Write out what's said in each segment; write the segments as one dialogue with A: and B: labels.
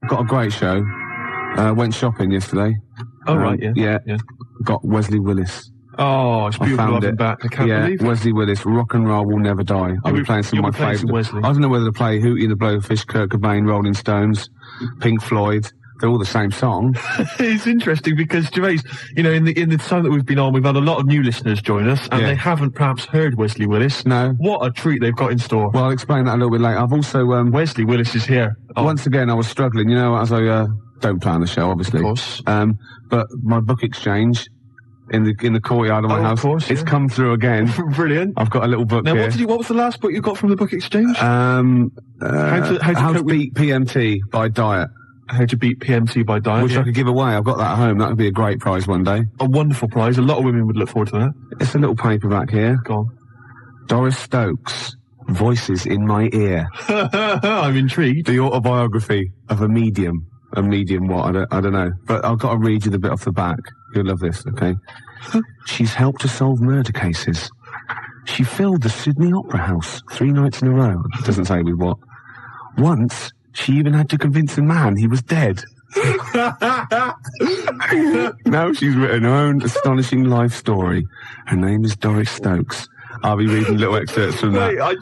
A: got a great show. Went shopping yesterday.
B: Oh, right, yeah.
A: Got Wesley Willis.
B: Oh, it's beautiful.
A: I found it.
B: Back. I can't believe it.
A: Wesley Willis, Rock and Roll Will Never Die. I'll be playing some of my favourites. I don't know whether to play Hootie and the Blowfish, Kurt Cobain, Rolling Stones, Pink Floyd. They're all the same song.
B: It's interesting because, Gervais, you know, in the time that we've been on, we've had a lot of new listeners join us, and they haven't perhaps heard Wesley Willis.
A: No.
B: What a treat they've got in store.
A: Well, I'll explain that a little bit later. I've also...
B: Wesley Willis is here.
A: Once again, I was struggling, you know, as I don't play on the show, obviously.
B: Of course.
A: But my book exchange in the courtyard of my house, it's come through again.
B: Brilliant.
A: I've got a little book here.
B: What was the last book you got from the book exchange?
A: How to Beat PMT by Diet.
B: How to Beat PMT by Diet.
A: Which I could give away. I've got that at home. That would be a great prize one day.
B: A wonderful prize. A lot of women would look forward to that.
A: It's a little paperback here.
B: Go on.
A: Doris Stokes, Voices in My Ear.
B: I'm intrigued.
A: The autobiography of a medium. A medium what? I don't know. But I've got to read you the bit off the back. You'll love this, okay? She's helped to solve murder cases. She filled the Sydney Opera House 3 nights in a row. It doesn't say with what. Once, she even had to convince a man he was dead. Now she's written her own astonishing life story. Her name is Doris Stokes. I'll be reading little excerpts from that.
B: I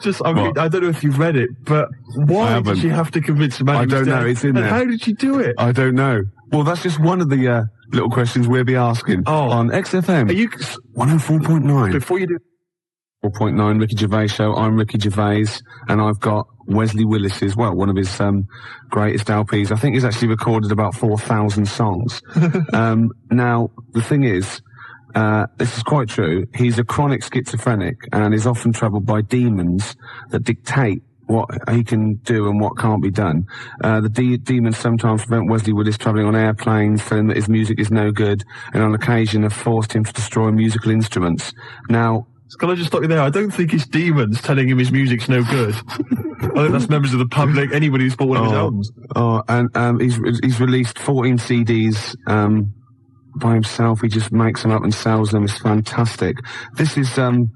B: don't know if you've read it, but why did she have to convince a man?
A: I don't know. It's in there.
B: And how did she do it?
A: I don't know. Well, that's just one of the little questions we'll be asking on XFM.
B: Are you
A: 104.9?
B: Before you do
A: 4.9 Ricky Gervais Show. I'm Ricky Gervais, and I've got Wesley Willis's, one of his greatest LPs. I think he's actually recorded about 4,000 songs. Now, the thing is, this is quite true. He's a chronic schizophrenic and is often troubled by demons that dictate what he can do and what can't be done. The demons sometimes prevent Wesley Willis travelling on airplanes, telling that his music is no good, and on occasion have forced him to destroy musical instruments. Now,
B: can I just stop you there? I don't think it's demons telling him his music's no good. I think that's members of the public, anybody who's bought one of his albums.
A: And he's released 14 CDs by himself. He just makes them up and sells them. It's fantastic. This is the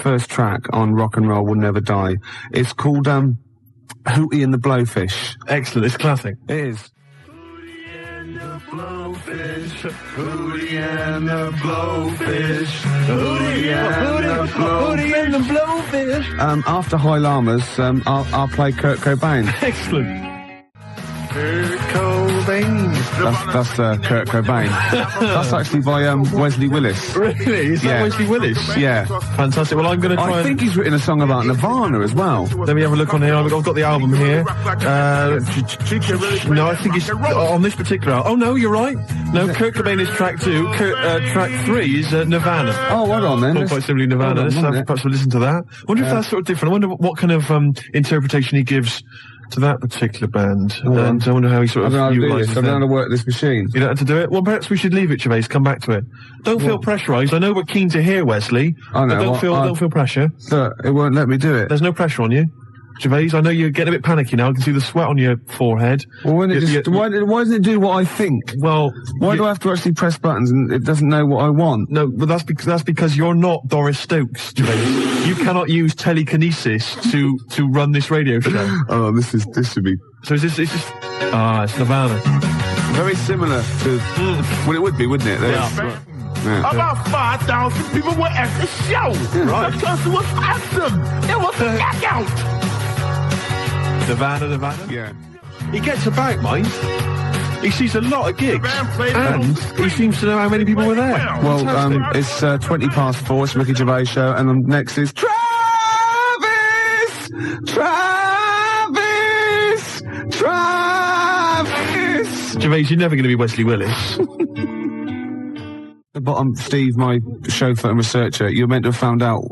A: first track on Rock and Roll Will Never Die. It's called Hootie and the Blowfish.
B: Excellent. It's classic.
A: It is. Hootie and the Blowfish, Hootie and the Blowfish. After High Llamas, I'll play Kurt Cobain.
B: Excellent.
A: Kurt Cobain. That's Kurt Cobain. That's actually by Wesley Willis.
B: Really? Is that Wesley Willis?
A: Yeah.
B: Fantastic. Well, I'm going to try.
A: I think he's written a song about Nirvana as well.
B: Let me have a look on here. I've got the album here. No, I think it's on this particular album. Oh, no, you're right. No, Kurt Cobain is track 2. Track 3 is Nirvana.
A: Oh, hold on then.
B: Not quite simply Nirvana. Perhaps we'll listen to that. I wonder if that's sort of different. I wonder what kind of interpretation he gives to that particular band, and I wonder how he sort of utilises it.
A: I don't know how to work this machine.
B: You don't have to do it? Well, perhaps we should leave it, Gervais, come back to it. Don't feel pressurised. I know we're keen to hear Wesley, but don't feel pressure.
A: Look, it won't let me do it.
B: There's no pressure on you. Gervais, I know you're getting a bit panicky now. I can see the sweat on your forehead.
A: Well, why doesn't it do what I think?
B: Well,
A: why do I have to actually press buttons and it doesn't know what I want?
B: No, but that's because you're not Doris Stokes, Gervais. You cannot use telekinesis to run this radio show.
A: Oh, this should be.
B: So is this? It's Nirvana.
A: Very similar to. Well, it would be, wouldn't it?
B: Yeah.
A: Yeah.
C: About 5,000 people were at the show.
A: Right.
C: Because it was awesome. It was a knockout.
B: Nirvana.
A: Yeah.
B: He gets about, mind. He sees a lot of gigs, and he sees to know how many people were there.
A: Well, it's 20 past 4. It's Ricky Gervais Show, and next is Travis.
B: Gervais, you're never going to be Wesley Willis.
A: But I'm Steve, my chauffeur and researcher. You're meant to have found out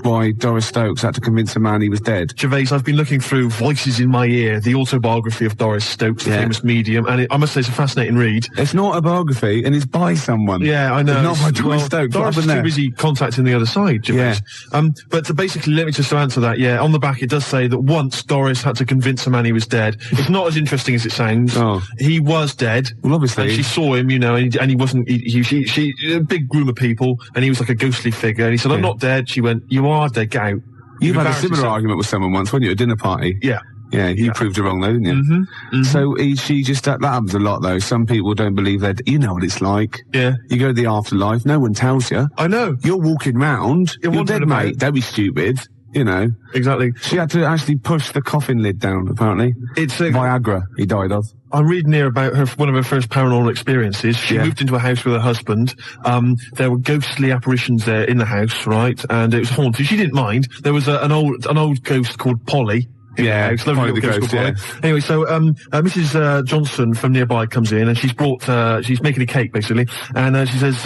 A: why Doris Stokes had to convince a man he was dead.
B: Gervais, I've been looking through Voices in My Ear, the autobiography of Doris Stokes, the famous medium, and I must say it's a fascinating read.
A: It's not a biography, and it's by someone.
B: Yeah, I know.
A: It's not by Doris Stokes.
B: Doris is too busy contacting the other side, Gervais.
A: Yeah.
B: But basically, let me just answer that. Yeah, on the back it does say that once Doris had to convince a man he was dead. It's not as interesting as it sounds.
A: Oh.
B: He was dead.
A: Well, obviously.
B: And she saw him, and he wasn't, she a big group of people, and he was like a ghostly figure, and he said, I'm not dead. She went, you are dead, get out.
A: You've had a similar argument with someone once, weren't you, at a dinner party?
B: Yeah.
A: Yeah, you proved her wrong though, didn't you?
B: Mm-hmm.
A: So she just, that happens a lot though. Some people don't believe that, you know what it's like.
B: Yeah.
A: You go to the afterlife, no one tells you.
B: I know.
A: You're walking round, you're dead,
B: about.
A: mate, don't be stupid, you know.
B: Exactly.
A: She had to actually push the coffin lid down, apparently.
B: It's
A: Viagra he died of.
B: I'm reading here about one of her first paranormal experiences. She moved into a house with her husband. There were ghostly apparitions there in the house, right? And it was haunted. She didn't mind. There was an old ghost called Polly.
A: Yeah,
B: it's lovely little ghost called Polly. Anyway, so Mrs. Johnson from nearby comes in and she's making a cake basically, and she says,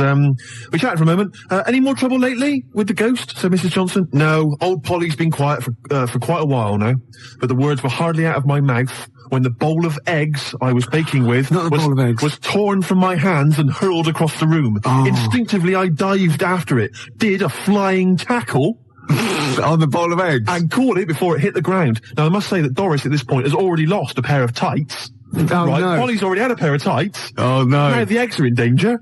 B: we chatted for a moment. Any more trouble lately with the ghost? Said Mrs. Johnson. No, old Polly's been quiet for quite a while now, but the words were hardly out of my mouth when the bowl of eggs I was baking with was torn from my hands and hurled across the room. Oh. Instinctively, I dived after it, did a flying tackle.
A: On the bowl of eggs?
B: And caught it before it hit the ground. Now, I must say that Doris at this point has already lost a pair of tights.
A: Oh,
B: right?
A: no.
B: Polly's already had a pair of tights.
A: Oh, no.
B: Now the eggs are in danger.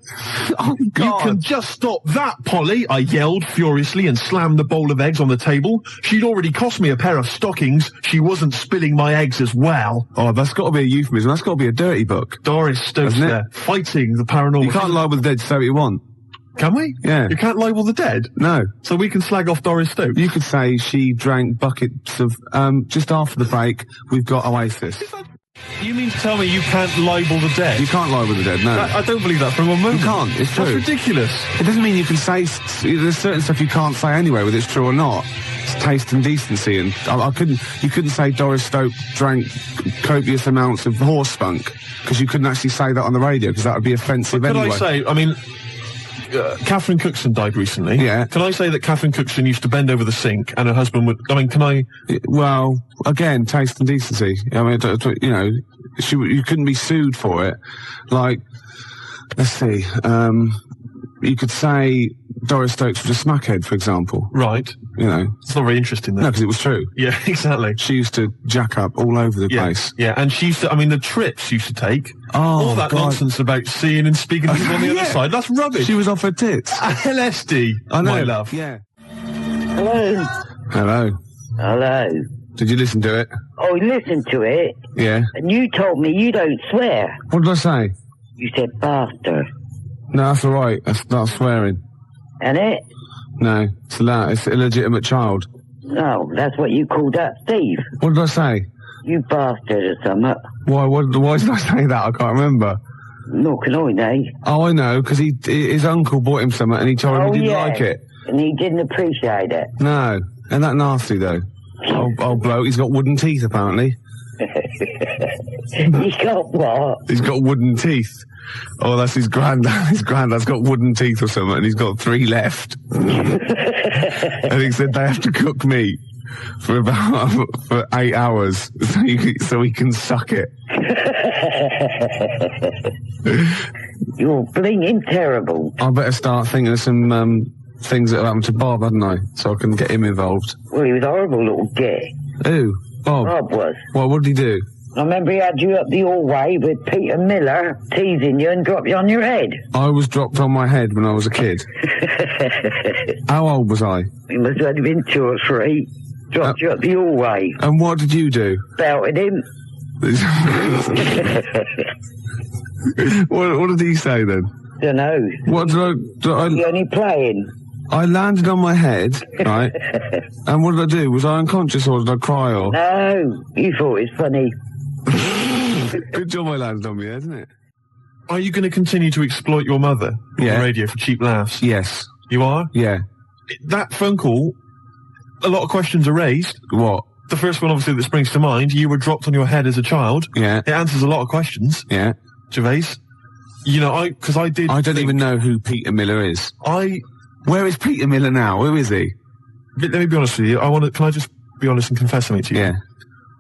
A: Oh, God.
B: You can just stop that, Polly, I yelled furiously and slammed the bowl of eggs on the table. She'd already cost me a pair of stockings. She wasn't spilling my eggs as well.
A: Oh, that's got to be a euphemism. That's got to be a dirty book.
B: Doris Stokes there, fighting the paranormal.
A: You can't lie with the dead, say what you want.
B: Can we?
A: Yeah.
B: You can't libel the dead?
A: No.
B: So we can slag off Doris Stokes?
A: You could say she drank buckets of, just after the break, we've got Oasis.
B: You mean to tell me you can't libel the dead?
A: You can't libel the dead, no.
B: I don't believe that for one moment.
A: You can't, it's true.
B: That's ridiculous.
A: It doesn't mean you can say, there's certain stuff you can't say anyway, whether it's true or not. It's taste and decency, and you couldn't say Doris Stokes drank copious amounts of horse spunk, because you couldn't actually say that on the radio, because that would be offensive anyway.
B: Could I say, I mean, Catherine Cookson died recently.
A: Yeah.
B: Can I say that Catherine Cookson used to bend over the sink and her husband would... I mean, can I...
A: Well, again, taste and decency. I mean, you know, you couldn't be sued for it. Like, let's see, you could say Doris Stokes was a smackhead, for example.
B: Right.
A: You know.
B: It's not very interesting, though.
A: No, because it was true.
B: Yeah, exactly.
A: She used to jack up all over the place.
B: Yeah, and she used to, I mean, the trips she used to take.
A: Oh,
B: all that
A: God.
B: nonsense about seeing and speaking to people on the other side. That's rubbish.
A: She was off her tits.
B: LSD,
A: I know.
B: my love.
A: Yeah.
D: Hello.
A: Hello.
D: Hello.
A: Did you listen to it?
D: Oh, listen to it.
A: Yeah.
D: And you told me you don't swear.
A: What did I say?
D: You said bastard.
A: No, that's all right. That's not swearing.
D: And it?
A: No, it's allowed. It's illegitimate child.
D: No, that's what you called up Steve.
A: What did I say?
D: You bastard or something.
A: Why did I say that? I can't remember.
D: Nor can I, know.
A: Oh, I know, because his uncle bought him something and he told him he didn't like it.
D: And he didn't appreciate it.
A: No. Ain't that nasty, though? Old bloke, he's got wooden teeth, apparently.
D: He got what?
A: He's got wooden teeth. Oh, that's his granddad. His granddad's got wooden teeth or something, and he's got 3 left. And he said they have to cook meat for 8 hours so he can suck it.
D: You're blinging terrible.
A: I better start thinking of some things that happened to Bob, hadn't I? So I can get him involved.
D: Well, he was a horrible little git.
A: Who? Bob?
D: Bob was.
A: What did he do?
D: I remember he had you up the hallway with Peter Miller teasing you and dropped you on your head.
A: I was dropped on my head when I was a kid. How old was I?
D: He must have been 2 or 3. Dropped you up the hallway.
A: And what did you do?
D: Belted him.
A: What did he say then?
D: Dunno.
A: What did I...
D: You're only playing.
A: I landed on my head, right? And what did I do? Was I unconscious or did I cry or...
D: No, you thought it was funny.
A: Good job I landed on my head, isn't it?
B: Are you going to continue to exploit your mother on
A: Yeah.
B: the radio for cheap laughs?
A: Yes.
B: You are?
A: Yeah.
B: That phone call, a lot of questions are raised.
A: What?
B: The first one, obviously, that springs to mind, you were dropped on your head as a child.
A: Yeah.
B: It answers a lot of questions.
A: Yeah.
B: Gervais. You know, I don't
A: even know who Peter Miller is.
B: Where
A: is Peter Miller now? Who is he?
B: Let me be honest with you. Can I just be honest and confess something to you?
A: Yeah.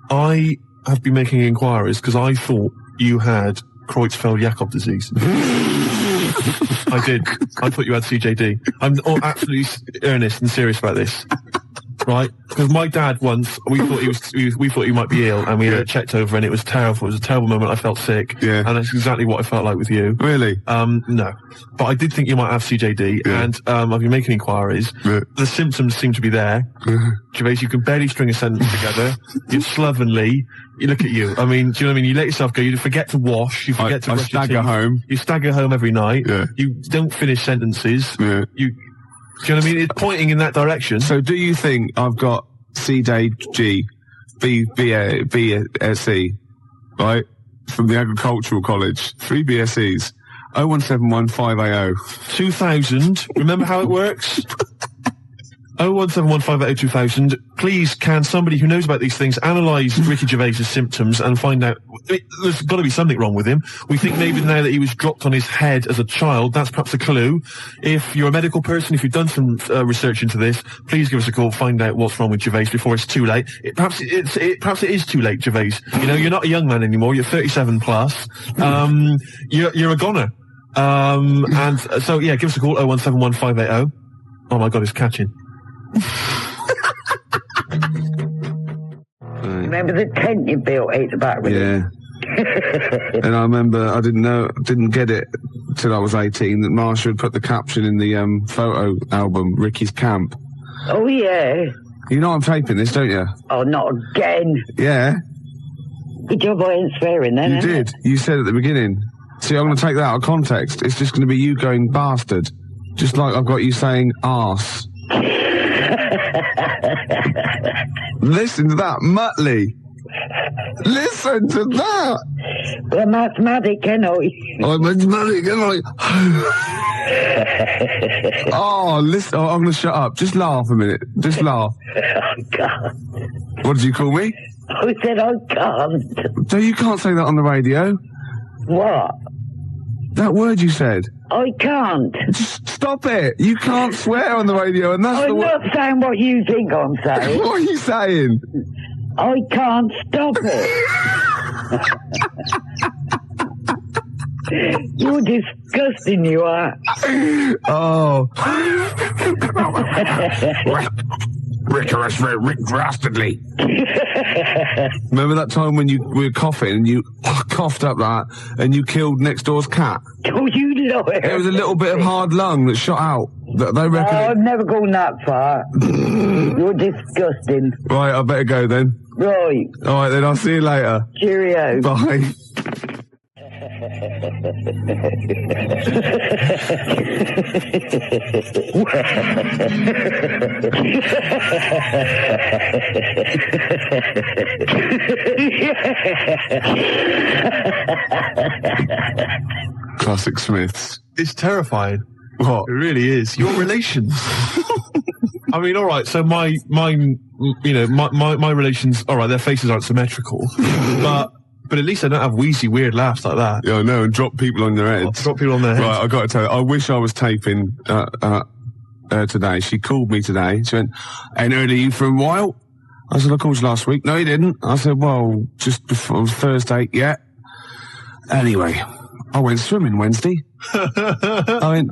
B: I have been making inquiries because I thought you had Creutzfeldt-Jakob disease. I did. I thought you had CJD. I'm absolutely earnest and serious about this. right? Because my dad once, we thought we thought he might be ill, and we had it checked over, and it was terrible. It was a terrible moment. I felt sick.
A: Yeah.
B: And that's exactly what I felt like with you.
A: Really?
B: No. But I did think you might have CJD, and I've been making inquiries.
A: Yeah.
B: The symptoms seem to be there. Gervais, you can barely string a sentence together. You're slovenly. You look at you. I mean, do you know what I mean? You let yourself go. You forget to wash. You forget to brush your teeth.
A: I stagger home.
B: You stagger home every night.
A: Yeah.
B: You don't finish sentences.
A: Yeah.
B: Do you know what I mean? It's pointing in that direction.
A: So do you think I've got CJG, BSc, right? From the Agricultural College, 3 BScs, 0171580.
B: 2000. Remember how it works? 01715802000. Please, can somebody who knows about these things analyse Ricky Gervais's symptoms and find out? There's got to be something wrong with him. We think maybe now that he was dropped on his head as a child, that's perhaps a clue. If you're a medical person, if you've done some research into this, please give us a call. Find out what's wrong with Gervais before it's too late. Perhaps it is too late, Gervais. You know, you're not a young man anymore. You're 37 plus. You're a goner. And so yeah, give us a call. 0171580. Oh my God, it's catching.
D: Remember the tent you built at the back?
A: Yeah. And I remember I didn't get it till I was 18 that Marsha had put the caption in the photo album, Ricky's Camp.
D: Oh, yeah.
A: You know I'm taping this, don't you?
D: Oh, not again.
A: Yeah.
D: Good job I ain't swearing then.
A: You did. You said at the beginning. See, I'm going to take that out of context. It's just going to be you going bastard. Just like I've got you saying arse. Listen to that, Muttley. Listen to that.
D: Well, I'm asthmatic, can I?
A: I'm asthmatic, can I? Oh, listen. Oh, I'm going to shut up. Just laugh a minute. Just laugh.
D: I can't.
A: What did you call me?
D: I said I can't.
A: So you can't say that on the radio?
D: What?
A: That word you said.
D: I can't.
A: Just stop it. You can't swear on the radio, and that's
D: I'm not saying what you think I'm saying.
A: What are you saying?
D: I can't stop it. You're disgusting, you are.
A: Oh.
C: Rick Dastardly.
A: Remember that time when you were coughing and you coughed up that and you killed next door's cat?
D: Oh, you liar.
A: There was a little bit of hard lung that shot out. They reckon.
D: Oh, I've never gone that far. You're disgusting.
A: Right, I better go then.
D: Right.
A: All right, then I'll see you later.
D: Cheerio.
A: Bye. Classic Smiths.
B: It's terrifying.
A: What?
B: It really is. Your relations. I mean, all right. So my relations. All right, their faces aren't symmetrical, but at least I don't have wheezy, weird laughs like that.
A: Yeah, I know, and drop people on their heads.
B: Drop people on their heads.
A: Right, I got to tell you, I wish I was taping today. She called me today. She went, "Ain't heard of you for a while." I said, "I called you last week." "No, you didn't." I said, "Well, just before Thursday." "Yeah." Anyway, I went swimming Wednesday. I went,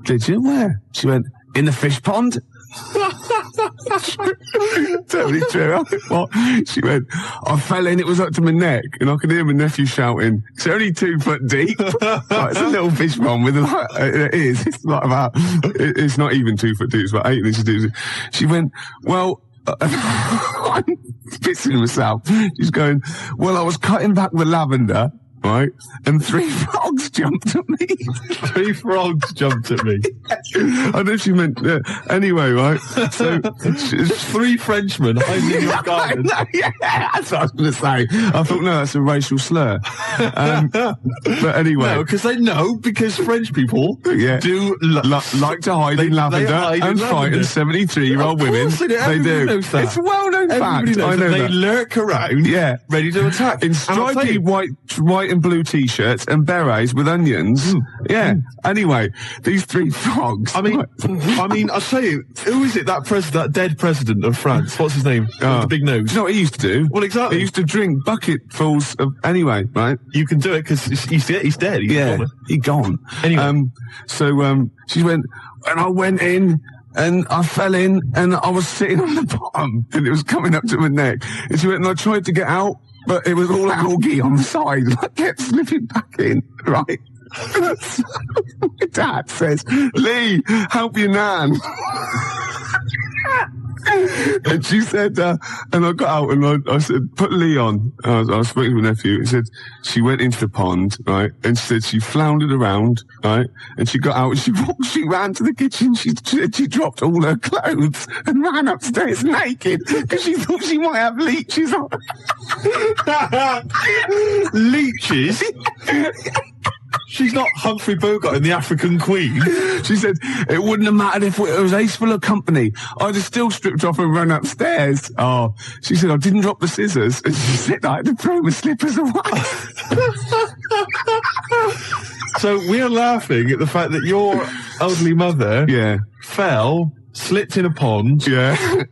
A: "Did you? Where?" She went, "In the fish pond." Totally true. I went, "What?" She went, "I fell in, it was up to my neck," and I could hear my nephew shouting, "It's only 2 foot deep." Like, it's a little fish pond with it is. It's like about, it's not even 2 foot deep, it's about 8 inches deep. She went, "Well," I'm pissing myself. She's going, "Well, I was cutting back the lavender, right, and 3 frogs jumped at me."
B: 3 frogs jumped at me.
A: I know she meant, anyway, right, so
B: 3 Frenchmen hiding in your garden.
A: No, yeah, that's what I was going to say. I thought, no, that's a racial slur. But anyway.
B: No, because French people do
A: like to hide in lavender and frighten 73-year-old women. They do. It's a well-known fact. I know
B: they lurk around, ready to attack.
A: In stripy white and blue t-shirts and berets with onions. Anyway, these 3 frogs.
B: I mean, I'll tell you, who is it? That dead president of France. What's his name? With the big nose.
A: You know what he used to do?
B: Well, exactly.
A: He used to drink bucketfuls of. Anyway, right?
B: You can do it because he's dead. He's
A: gone. Anyway, so she went, and I went in. and I fell in, and I was sitting on the bottom, and it was coming up to my neck. And she went, and I tried to get out, but it was all algae on the side, and I kept slipping back in, right? So my dad says, Lee, help your nan. And she said, and I got out and I said, put Lee on. I was speaking to my nephew. He said, she went into the pond, right? And she said she floundered around, right? And she got out and she ran to the kitchen. She dropped all her clothes and ran upstairs naked because she thought she might have leeches on.
B: Leeches? She's not Humphrey Bogart in The African Queen.
A: She said, it wouldn't have mattered if it was ace full of company. I'd have still stripped off and run upstairs. Oh, she said, I didn't drop the scissors. And she said, I had to throw my slippers away.
B: So we're laughing at the fact that your elderly mother fell, slipped in a pond,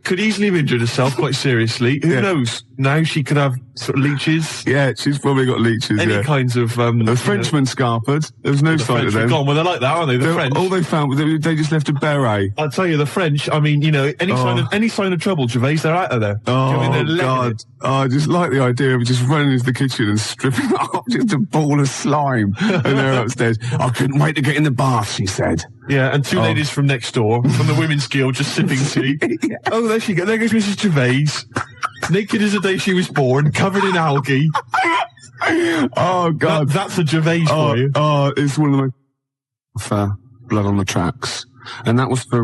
B: could easily have injured herself quite seriously. Who knows? Now she could have sort of leeches.
A: Yeah, she's probably got leeches.
B: Any kinds of...
A: the Frenchmen scarpered. There was no sign of them.
B: Gone. Well, they're like that, aren't they? The French.
A: All they found was they just left a beret.
B: I'll tell you, the French, I mean, you know, any sign of trouble, Gervais, they're out of there.
A: Oh,
B: I mean,
A: God. Oh, I just like the idea of just running into the kitchen and stripping off just a ball of slime. And they're upstairs. I couldn't wait to get in the bath, she said.
B: Yeah, and two ladies from next door, from the Women's Guild, just sipping tea. Oh, there she goes. There goes Mrs. Gervais. Naked as the day she was born, covered in algae.
A: Oh, God.
B: That's a Gervais for you.
A: Oh, it's one of my... Blood on the Tracks. And that was for,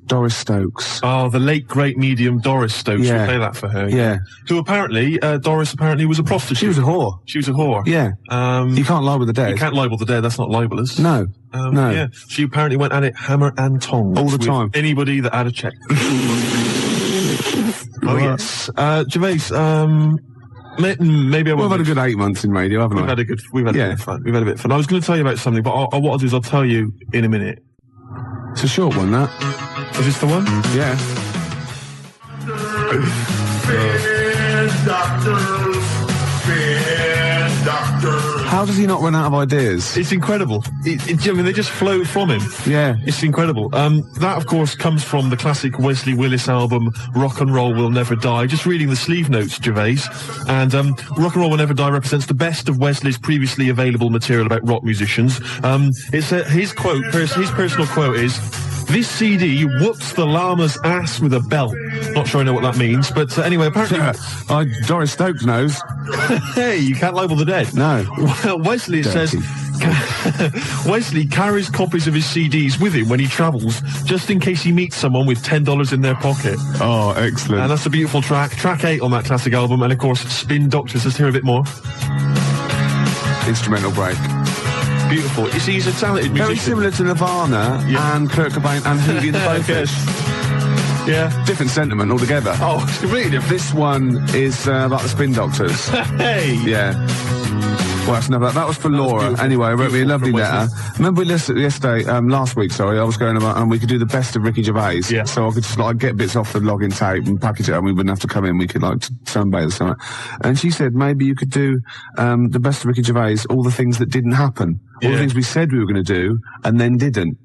A: Doris Stokes.
B: Oh, the late great medium Doris Stokes.
A: Yeah.
B: We play that for her.
A: Yeah.
B: Who apparently, Doris apparently was a prostitute.
A: She was a whore.
B: She was a whore.
A: Yeah. You can't libel the dead.
B: You can't libel the dead. That's not libelous.
A: No. No.
B: Yeah. She apparently went at it hammer and tongs.
A: All the
B: with
A: time.
B: Anybody that had a check. Oh, yes. Gervais, maybe I won't.
A: We've had a good 8 months in radio, haven't we?
B: We've had a bit of fun. We've had a bit of fun. I was going to tell you about something, but what I'll do is I'll tell you in a minute.
A: It's a short one, that.
B: Is this the one?
A: Yeah. How does he not run out of ideas?
B: It's incredible. I mean, they just flow from him.
A: Yeah.
B: It's incredible. That, of course, comes from the classic Wesley Willis album, Rock and Roll Will Never Die. Just reading the sleeve notes, Gervais. And Rock and Roll Will Never Die represents the best of Wesley's previously available material about rock musicians. His personal quote is, "This CD whoops the llama's ass with a belt." Not sure I know what that means, but anyway, apparently...
A: Doris Stokes knows.
B: Hey, you can't label the dead.
A: No.
B: Well, Wesley says... Wesley carries copies of his CDs with him when he travels, just in case he meets someone with $10 in their pocket.
A: Oh, excellent.
B: And that's a beautiful track. Track 8 on that classic album, and of course, Spin Doctors. Let's hear a bit more.
A: Instrumental break.
B: Beautiful. You see, he's a talented musician.
A: Very similar to Nirvana and Kurt Cobain and Hootie and the Blowfish.
B: Yeah.
A: Different sentiment altogether.
B: Oh, it's completely different.
A: This one is about the Spin Doctors.
B: Hey!
A: Yeah. Well, that's enough. That was for Laura. Anyway, I wrote me a lovely letter. Remember we listened yesterday, last week, sorry, I was going about, and we could do the best of Ricky Gervais.
B: Yeah.
A: So I could just, like, get bits off the logging tape and package it, and we wouldn't have to come in. We could, like, sunbathe or something. And she said, maybe you could do, the best of Ricky Gervais, all the things that didn't happen. All the things we said we were going to do, and then didn't.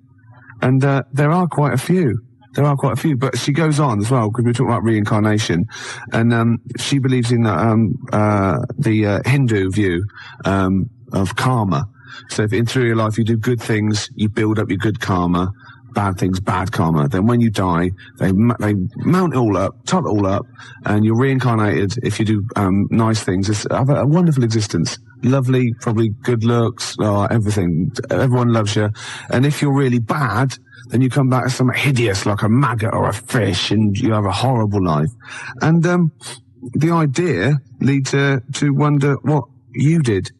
A: And, there are quite a few. But she goes on as well, because we talk about reincarnation, and she believes in the Hindu view of karma. So if through your life you do good things, you build up your good karma. Bad things, bad karma. Then when you die, they mount it all up, top it all up, and you're reincarnated. If you do nice things, it's have a wonderful existence. Lovely, probably good looks, everything. Everyone loves you. And if you're really bad, then you come back as something hideous, like a maggot or a fish, and you have a horrible life. And the idea leads to wonder what you did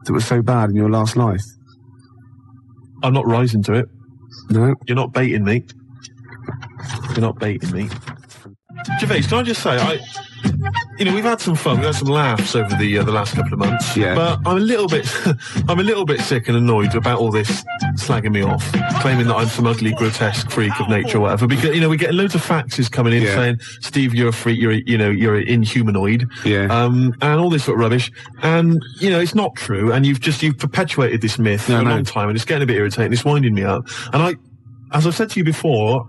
A: that was so bad in your last life.
B: I'm not rising to it.
A: No.
B: You're not baiting me. Gervais, can I just say, we've had some fun, we've had some laughs over the last couple of months.
A: Yeah.
B: But I'm a little bit sick and annoyed about all this slagging me off, claiming that I'm some ugly, grotesque freak of nature or whatever. Because we're getting loads of faxes coming in saying, "Steve, you're a freak, you're an inhumanoid," and all this sort of rubbish. And it's not true. And you've perpetuated this myth for a long time, and it's getting a bit irritating. It's winding me up. And as I've said to you before,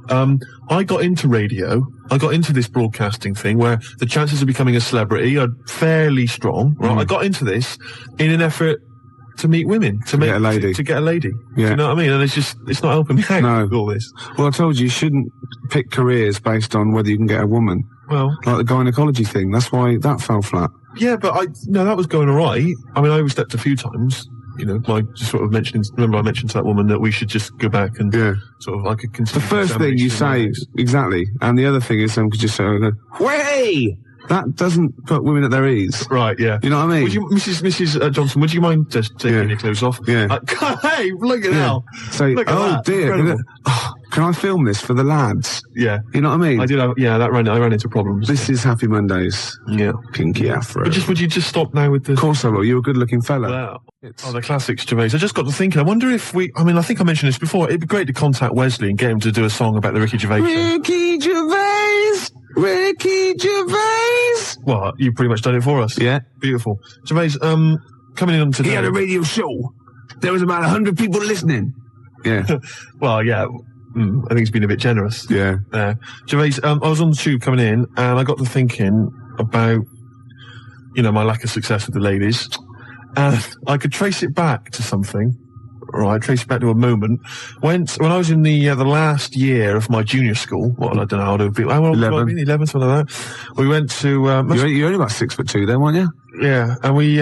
B: I got into radio. I got into this broadcasting thing where the chances of becoming a celebrity are fairly strong. Right? I got into this in an effort to meet women, to get a lady. To get a lady.
A: Yeah.
B: You know what I mean? And it's not helping me out with all this.
A: Well, I told you shouldn't pick careers based on whether you can get a woman.
B: Well,
A: like the gynecology thing. That's why that fell flat.
B: Yeah, but that was going all right. I mean, I overstepped a few times. You know, I just sort of remember I mentioned to that woman that we should just go back and sort of continue.
A: The first thing you say, exactly. And the other thing is someone could just say, "Way!" That doesn't put women at their ease.
B: Right, yeah.
A: You know what I mean?
B: Would you, Mrs. Johnson, would you mind just taking your clothes off?
A: Yeah.
B: Hey, look at that.
A: Say,
B: look at that.
A: Dear. Can I film this for the lads?
B: Yeah.
A: You know what I mean?
B: I did have, I ran into problems.
A: This is Happy Mondays.
B: Yeah.
A: Kinky afro.
B: But would you just stop now with the...
A: Of course I will. You're a good-looking fella.
B: Wow. The classics, Gervais. I just got to thinking, I wonder if I think I mentioned this before, it'd be great to contact Wesley and get him to do a song about the Ricky Gervais Show.
A: Ricky Gervais! Ricky Gervais!
B: Well, you've pretty much done it for us.
A: Yeah.
B: Beautiful. Gervais, coming in on today...
C: He had a radio show. There was about 100 people listening.
A: Yeah.
B: Well, yeah. I think he's been a bit generous.
A: Yeah.
B: Gervais, I was on the tube coming in, and I got to thinking about, my lack of success with the ladies. And I could trace it back to something. Right, trace it back to a moment when I was in the last year of my junior school. I don't know how to be. 11, something like that. We went to.
A: You're only about 6'2" then, weren't you?
B: Yeah, and we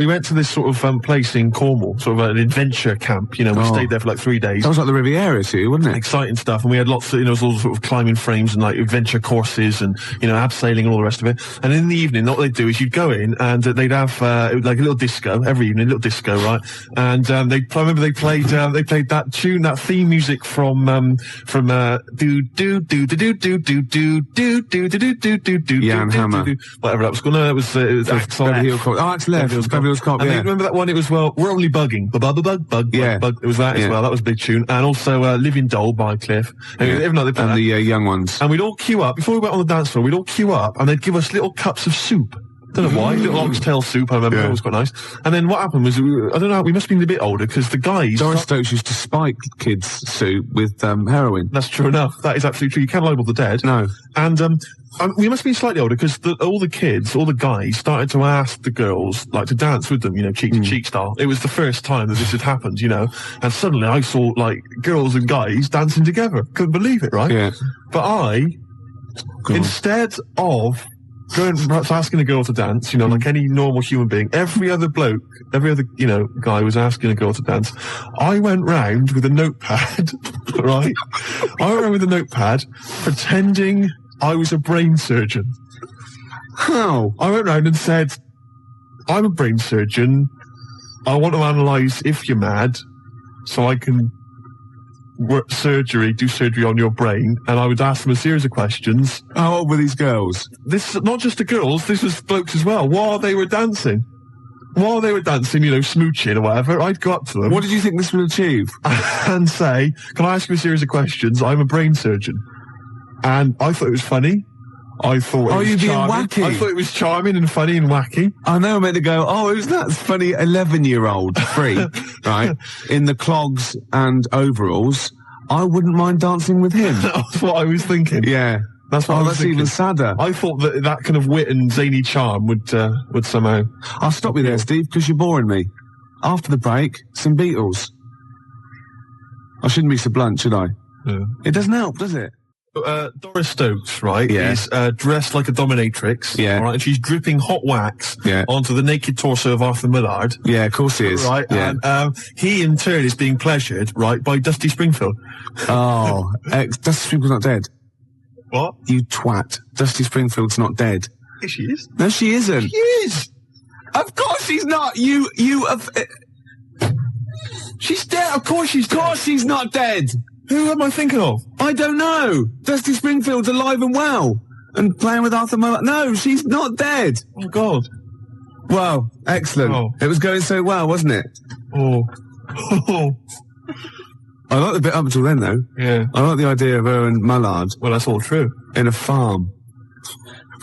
B: went to this sort of place in Cornwall, sort of an adventure camp. We stayed there for like 3 days.
A: That was like the Riviera to you, wasn't it?
B: Exciting stuff, and we had lots of, all sort of climbing frames and like adventure courses and abseiling and all the rest of it. And in the evening, what they'd do is you'd go in and they'd have like a little disco every evening, a little disco, right? And I remember they played that tune, that theme music from do do do do do do do do do do do do do do
A: Jan Hammer,
B: whatever that was called. No, it was
A: Beverly Hills Cop. Oh, it's left. Beverly Hills Cop.
B: And
A: Yeah.
B: remember that one? It was we're only bugging. Bug.
A: Yeah.
B: Bug. It was that as well. That was a big tune. And also Living Doll by Cliff. And even though they
A: and the young ones.
B: And we'd all queue up before we went on the dance floor. We'd all queue up, and they'd give us little cups of soup. Don't know why. Little oxtail soup, I remember. It was quite nice. And then what happened was, I don't know, we must have been a bit older, because the guys...
A: Doris Stokes used to spike kids' soup with heroin.
B: That's true enough. That is absolutely true. You can't libel the dead.
A: No.
B: And we must have been slightly older, because all the kids, all the guys, started to ask the girls, like, to dance with them, cheek to cheek style. It was the first time that this had happened, And suddenly I saw, like, girls and guys dancing together. Couldn't believe it, right?
A: Yeah.
B: But instead of going, perhaps asking a girl to dance, like any normal human being, every other guy was asking a girl to dance. I went round with a notepad, right? I went round with a notepad, pretending I was a brain surgeon.
A: How?
B: I went round and said, I'm a brain surgeon. I want to analyse if you're mad, so I can do surgery on your brain, and I would ask them a series of questions.
A: How old were these girls?
B: This, not just the girls, this was blokes as well, while they were dancing, smooching or whatever. I'd go up to them.
A: What did you think this would achieve?
B: And say, can I ask you a series of questions? I'm a brain surgeon. And I thought it was funny. I thought it was
A: you being
B: charming.
A: wacky?
B: I thought it was charming and funny and wacky.
A: I know, I meant to go, who's that funny 11-year-old freak, right, in the clogs and overalls. I wouldn't mind dancing with him.
B: That's what I was thinking.
A: Yeah.
B: That's what I was
A: that's
B: thinking.
A: even sadder.
B: I thought that kind of wit and zany charm would somehow...
A: I'll stop you there, Steve, because you're boring me. After the break, some Beatles. I shouldn't be so blunt, should I?
B: Yeah.
A: It doesn't help, does it?
B: Doris Stokes, right, is dressed like a dominatrix, right, and she's dripping hot wax onto the naked torso of Arthur Millard.
A: Yeah, of course he is.
B: Right, and he in turn is being pleasured, right, by Dusty Springfield.
A: Oh, Dusty Springfield's not dead.
B: What?
A: You twat. Dusty Springfield's not dead.
B: Yes, she is.
A: No, she isn't.
B: She is.
A: Of course she's not.
B: She's dead. Of course she's dead.
A: Of course she's not dead.
B: Who am I thinking of?
A: I don't know. Dusty Springfield's alive and well. And playing with Arthur Millard. No, she's not dead.
B: Oh, God.
A: Well, excellent.
B: Oh.
A: It was going so well, wasn't it?
B: Oh.
A: I like the bit up until then, though.
B: Yeah.
A: I like the idea of her and Millard.
B: Well, that's all true.
A: In a farm.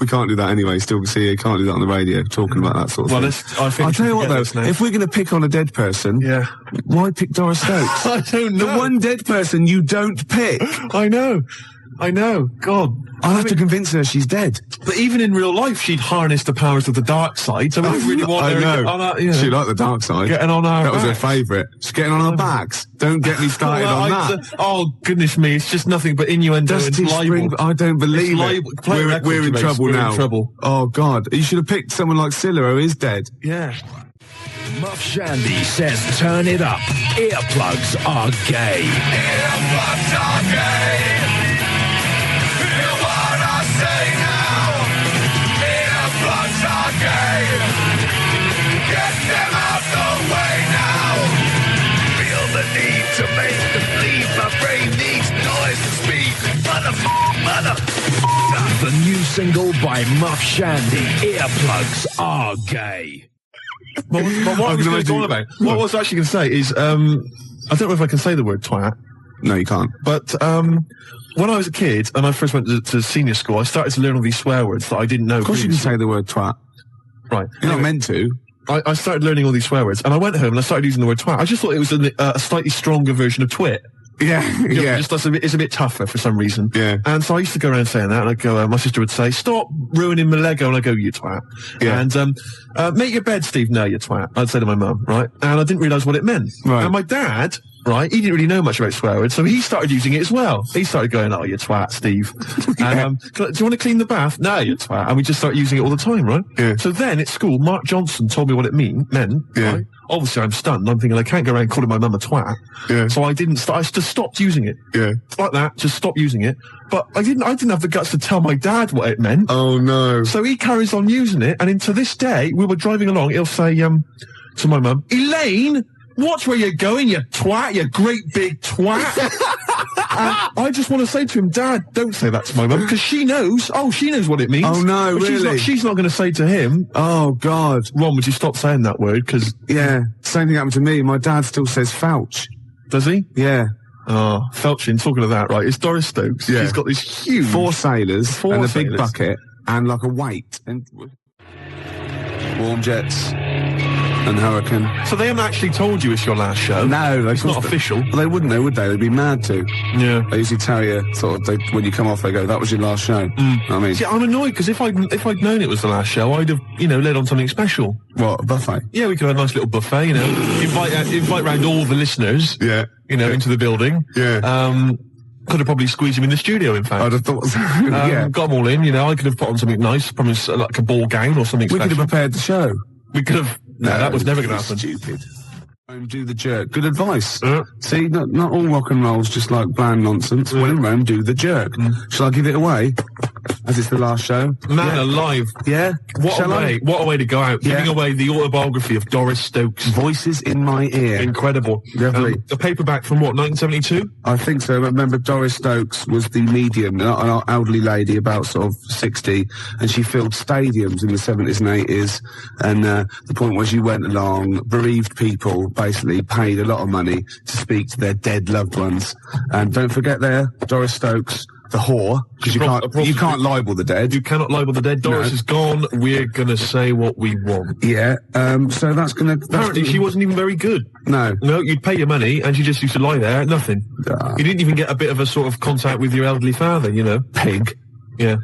A: We can't do that anyway. Still, see, you can't do that on the radio, talking about that sort of thing. I'll tell you what, though, if we're going to pick on a dead person, why pick Doris Stokes?
B: I don't know.
A: The one dead person you don't pick.
B: I know. God.
A: I'll have to convince her she's dead.
B: But even in real life, she'd harness the powers of the dark side, so we don't really want her to get on our,
A: She liked the dark side.
B: Getting on our
A: That was her
B: backs.
A: favourite. She's getting on our backs. Don't get me started on that.
B: Oh, goodness me, it's just nothing but innuendo and
A: Dusty Spring,
B: libel.
A: I don't believe it. We're in trouble now.
B: In trouble.
A: Oh, God. You should have picked someone like Scylla, who is dead.
B: Yeah.
E: Muff Shandy says turn it up. Earplugs are gay. Earplugs are gay. Hear what I say now. Earplugs are gay. Get them out the way now. Feel the need to make them bleed. My brain needs noise to speak. Mother. The new single by Muff Shandy. Earplugs are gay.
B: But what I was going to go on about, what I was actually going to say is, I don't know if I can say the word twat.
A: No, you can't.
B: But when I was a kid and I first went to senior school, I started to learn all these swear words that I didn't know.
A: Of course you can say the word twat.
B: Right.
A: You're not meant to.
B: I started learning all these swear words, and I went home and I started using the word twat. I just thought it was a slightly stronger version of twit.
A: Yeah.
B: Just it's a bit tougher for some reason.
A: Yeah.
B: And so I used to go around saying that, and I'd go, my sister would say, stop ruining my Lego, and I'd go, you twat.
A: Yeah.
B: And, make your bed, Steve. No, you twat. I'd say to my mum, right? And I didn't realise what it meant.
A: Right.
B: And my dad, right, he didn't really know much about swear words, so he started using it as well. He started going, oh, you twat, Steve. And, do you want to clean the bath? No, you twat. And we just started using it all the time, right?
A: Yeah.
B: So then at school, Mark Johnson told me what it meant,
A: Yeah.
B: right? Obviously, I'm stunned. I'm thinking I can't go around calling my mum a twat.
A: Yeah.
B: So I just stopped using it.
A: Yeah.
B: Like that, just stopped using it. But I didn't have the guts to tell my dad what it meant.
A: Oh, no.
B: So he carries on using it, and to this day, we were driving along, he'll say, to my mum, Elaine, watch where you're going, you twat, you great big twat. And I just want to say to him, Dad, don't say that to my mum, because she knows what it means.
A: Oh, no,
B: But
A: really?
B: She's not going to say to him,
A: Oh, God.
B: Ron, would you stop saying that word? Because
A: Yeah. Same thing happened to me. My dad still says fouch.
B: does he?
A: Yeah.
B: Oh, Felchin, talking of that, right, it's Doris Stokes.
A: Yeah.
B: She's got this huge...
A: 4 sailors
B: Four
A: and a
B: sailors.
A: big bucket and like a weight and warm jets and hurricane.
B: So they haven't actually told you it's your last show?
A: No,
B: It's not official.
A: Well, they wouldn't, would they? They'd be mad to.
B: Yeah.
A: They usually tell you, when you come off, they go, that was your last show. I mean,
B: See, I'm annoyed because if I'd known it was the last show, I'd have, led on something special.
A: what, a buffet?
B: Yeah, we could have a nice little buffet, invite round all the listeners,
A: Yeah.
B: into the building.
A: Yeah.
B: Could have probably squeezed them in the studio, in fact.
A: I'd have thought so. Yeah.
B: Got them all in, I could have put on something nice, promise like a ball gown or something
A: We could
B: special.
A: have prepared the show.
B: We could have... No, that was never going to happen.
A: Stupid. Rome, do the jerk. Good advice.
B: Yeah.
A: See, not all rock and roll's just like bland nonsense. When in Rome, do the jerk. Shall I give it away? As it's the last show?
B: Man alive.
A: Yeah?
B: What
A: Shall I?
B: a way to go out.
A: Yeah.
B: Giving away the autobiography of Doris Stokes.
A: Voices in my ear.
B: Incredible.
A: Lovely.
B: A paperback from what, 1972?
A: I think so. I remember Doris Stokes was the medium, an elderly lady about sort of 60, and she filled stadiums in the 70s and 80s. And the point was you went along, bereaved people basically paid a lot of money to speak to their dead loved ones. And don't forget there, Doris Stokes, the whore, because you can't libel the dead.
B: You cannot libel the dead. Doris is gone. We're going to say what we want.
A: Yeah, so that's gonna...
B: Apparently, she wasn't even very good.
A: No.
B: No, you'd pay your money, and she just used to lie there, nothing. You didn't even get a bit of a sort of contact with your elderly father,
A: Pig.
B: Yeah.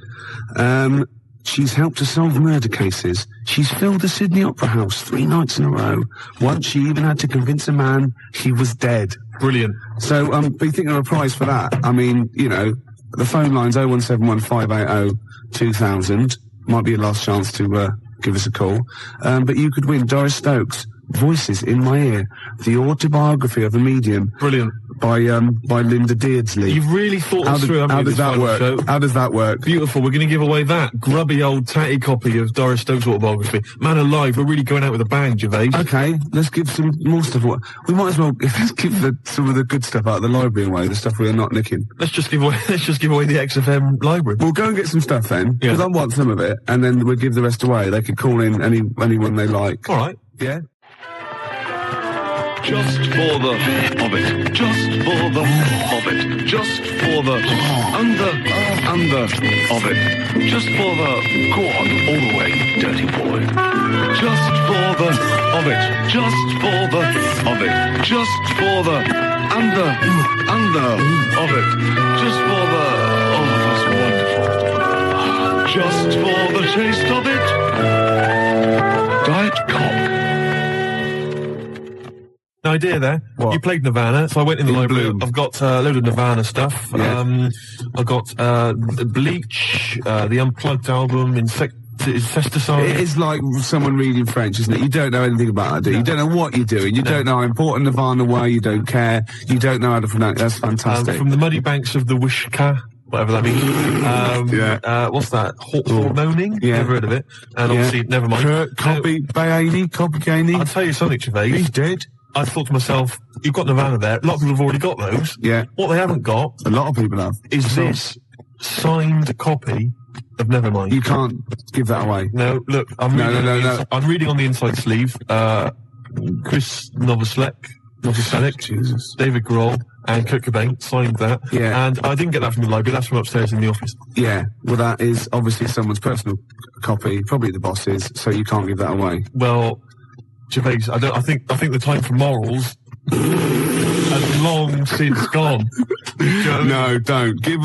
A: She's helped to solve murder cases. She's filled the Sydney Opera House 3 nights in a row. Once she even had to convince a man he was dead.
B: Brilliant.
A: So, be thinking of a prize for that. I mean, the phone line's 0171 580 2000. Might be your last chance to give us a call. But you could win Doris Stokes, Voices in My Ear, the autobiography of a medium.
B: Brilliant.
A: By Linda Deardsley.
B: You've really thought this through, haven't
A: How
B: you,
A: does
B: this
A: that
B: final
A: work?
B: show?
A: How does that work?
B: Beautiful. We're going to give away that grubby old tatty copy of Doris Stokes' autobiography. Man alive, we're really going out with a bang, Gervais.
A: Okay, let's give some more stuff. We might as well let's give some of the good stuff out of the library away, the stuff we are not nicking.
B: Let's just give away the XFM library.
A: We'll go and get some stuff then, because I want some of it, and then we'll give the rest away. They could call in anyone they like.
B: All right.
A: Yeah?
F: Just for the Hobbit. Just for the Hobbit. Just for the
E: under of it. Just for the, go on, all the way, dirty boy. Just for the of it. Just for the of it. Just for the under of it. Just for the, oh, that's wonderful. Just for the taste of it. Diet Coke.
B: An idea there.
A: What?
B: You played Nirvana, so I went in the library.
A: Bloom.
B: I've got a load of Nirvana stuff.
A: Yeah.
B: I've got Bleach, the Unplugged album, Incesticide.
A: It is like someone reading French, isn't it? You don't know anything about that, do you? You don't know what you're doing. You don't know how important Nirvana were. You don't care. You don't know how to pronounce it. That's fantastic.
B: From the muddy banks of the Wishka, whatever that means. What's that? Hormoning?
A: Yeah.
B: Never heard of it. And obviously, never mind.
A: Copy Gainey.
B: I'll tell you something, Gervais.
A: He's dead.
B: I thought to myself, you've got Nirvana there. A lot of people have already got those.
A: Yeah.
B: What they haven't got
A: A lot of people have.
B: is this signed copy of Nevermind.
A: You can't give that away.
B: No, look, I'm reading on the inside sleeve, Chris Novoselic,
A: Jesus.
B: David Grohl, and Kurt Cobain signed that.
A: Yeah.
B: And I didn't get that from the library, that's from upstairs in the office.
A: Yeah. Well, that is obviously someone's personal copy, probably the boss's, so you can't give that away.
B: Well, Gervais, I think the time for morals has long since gone.
A: No, don't. Give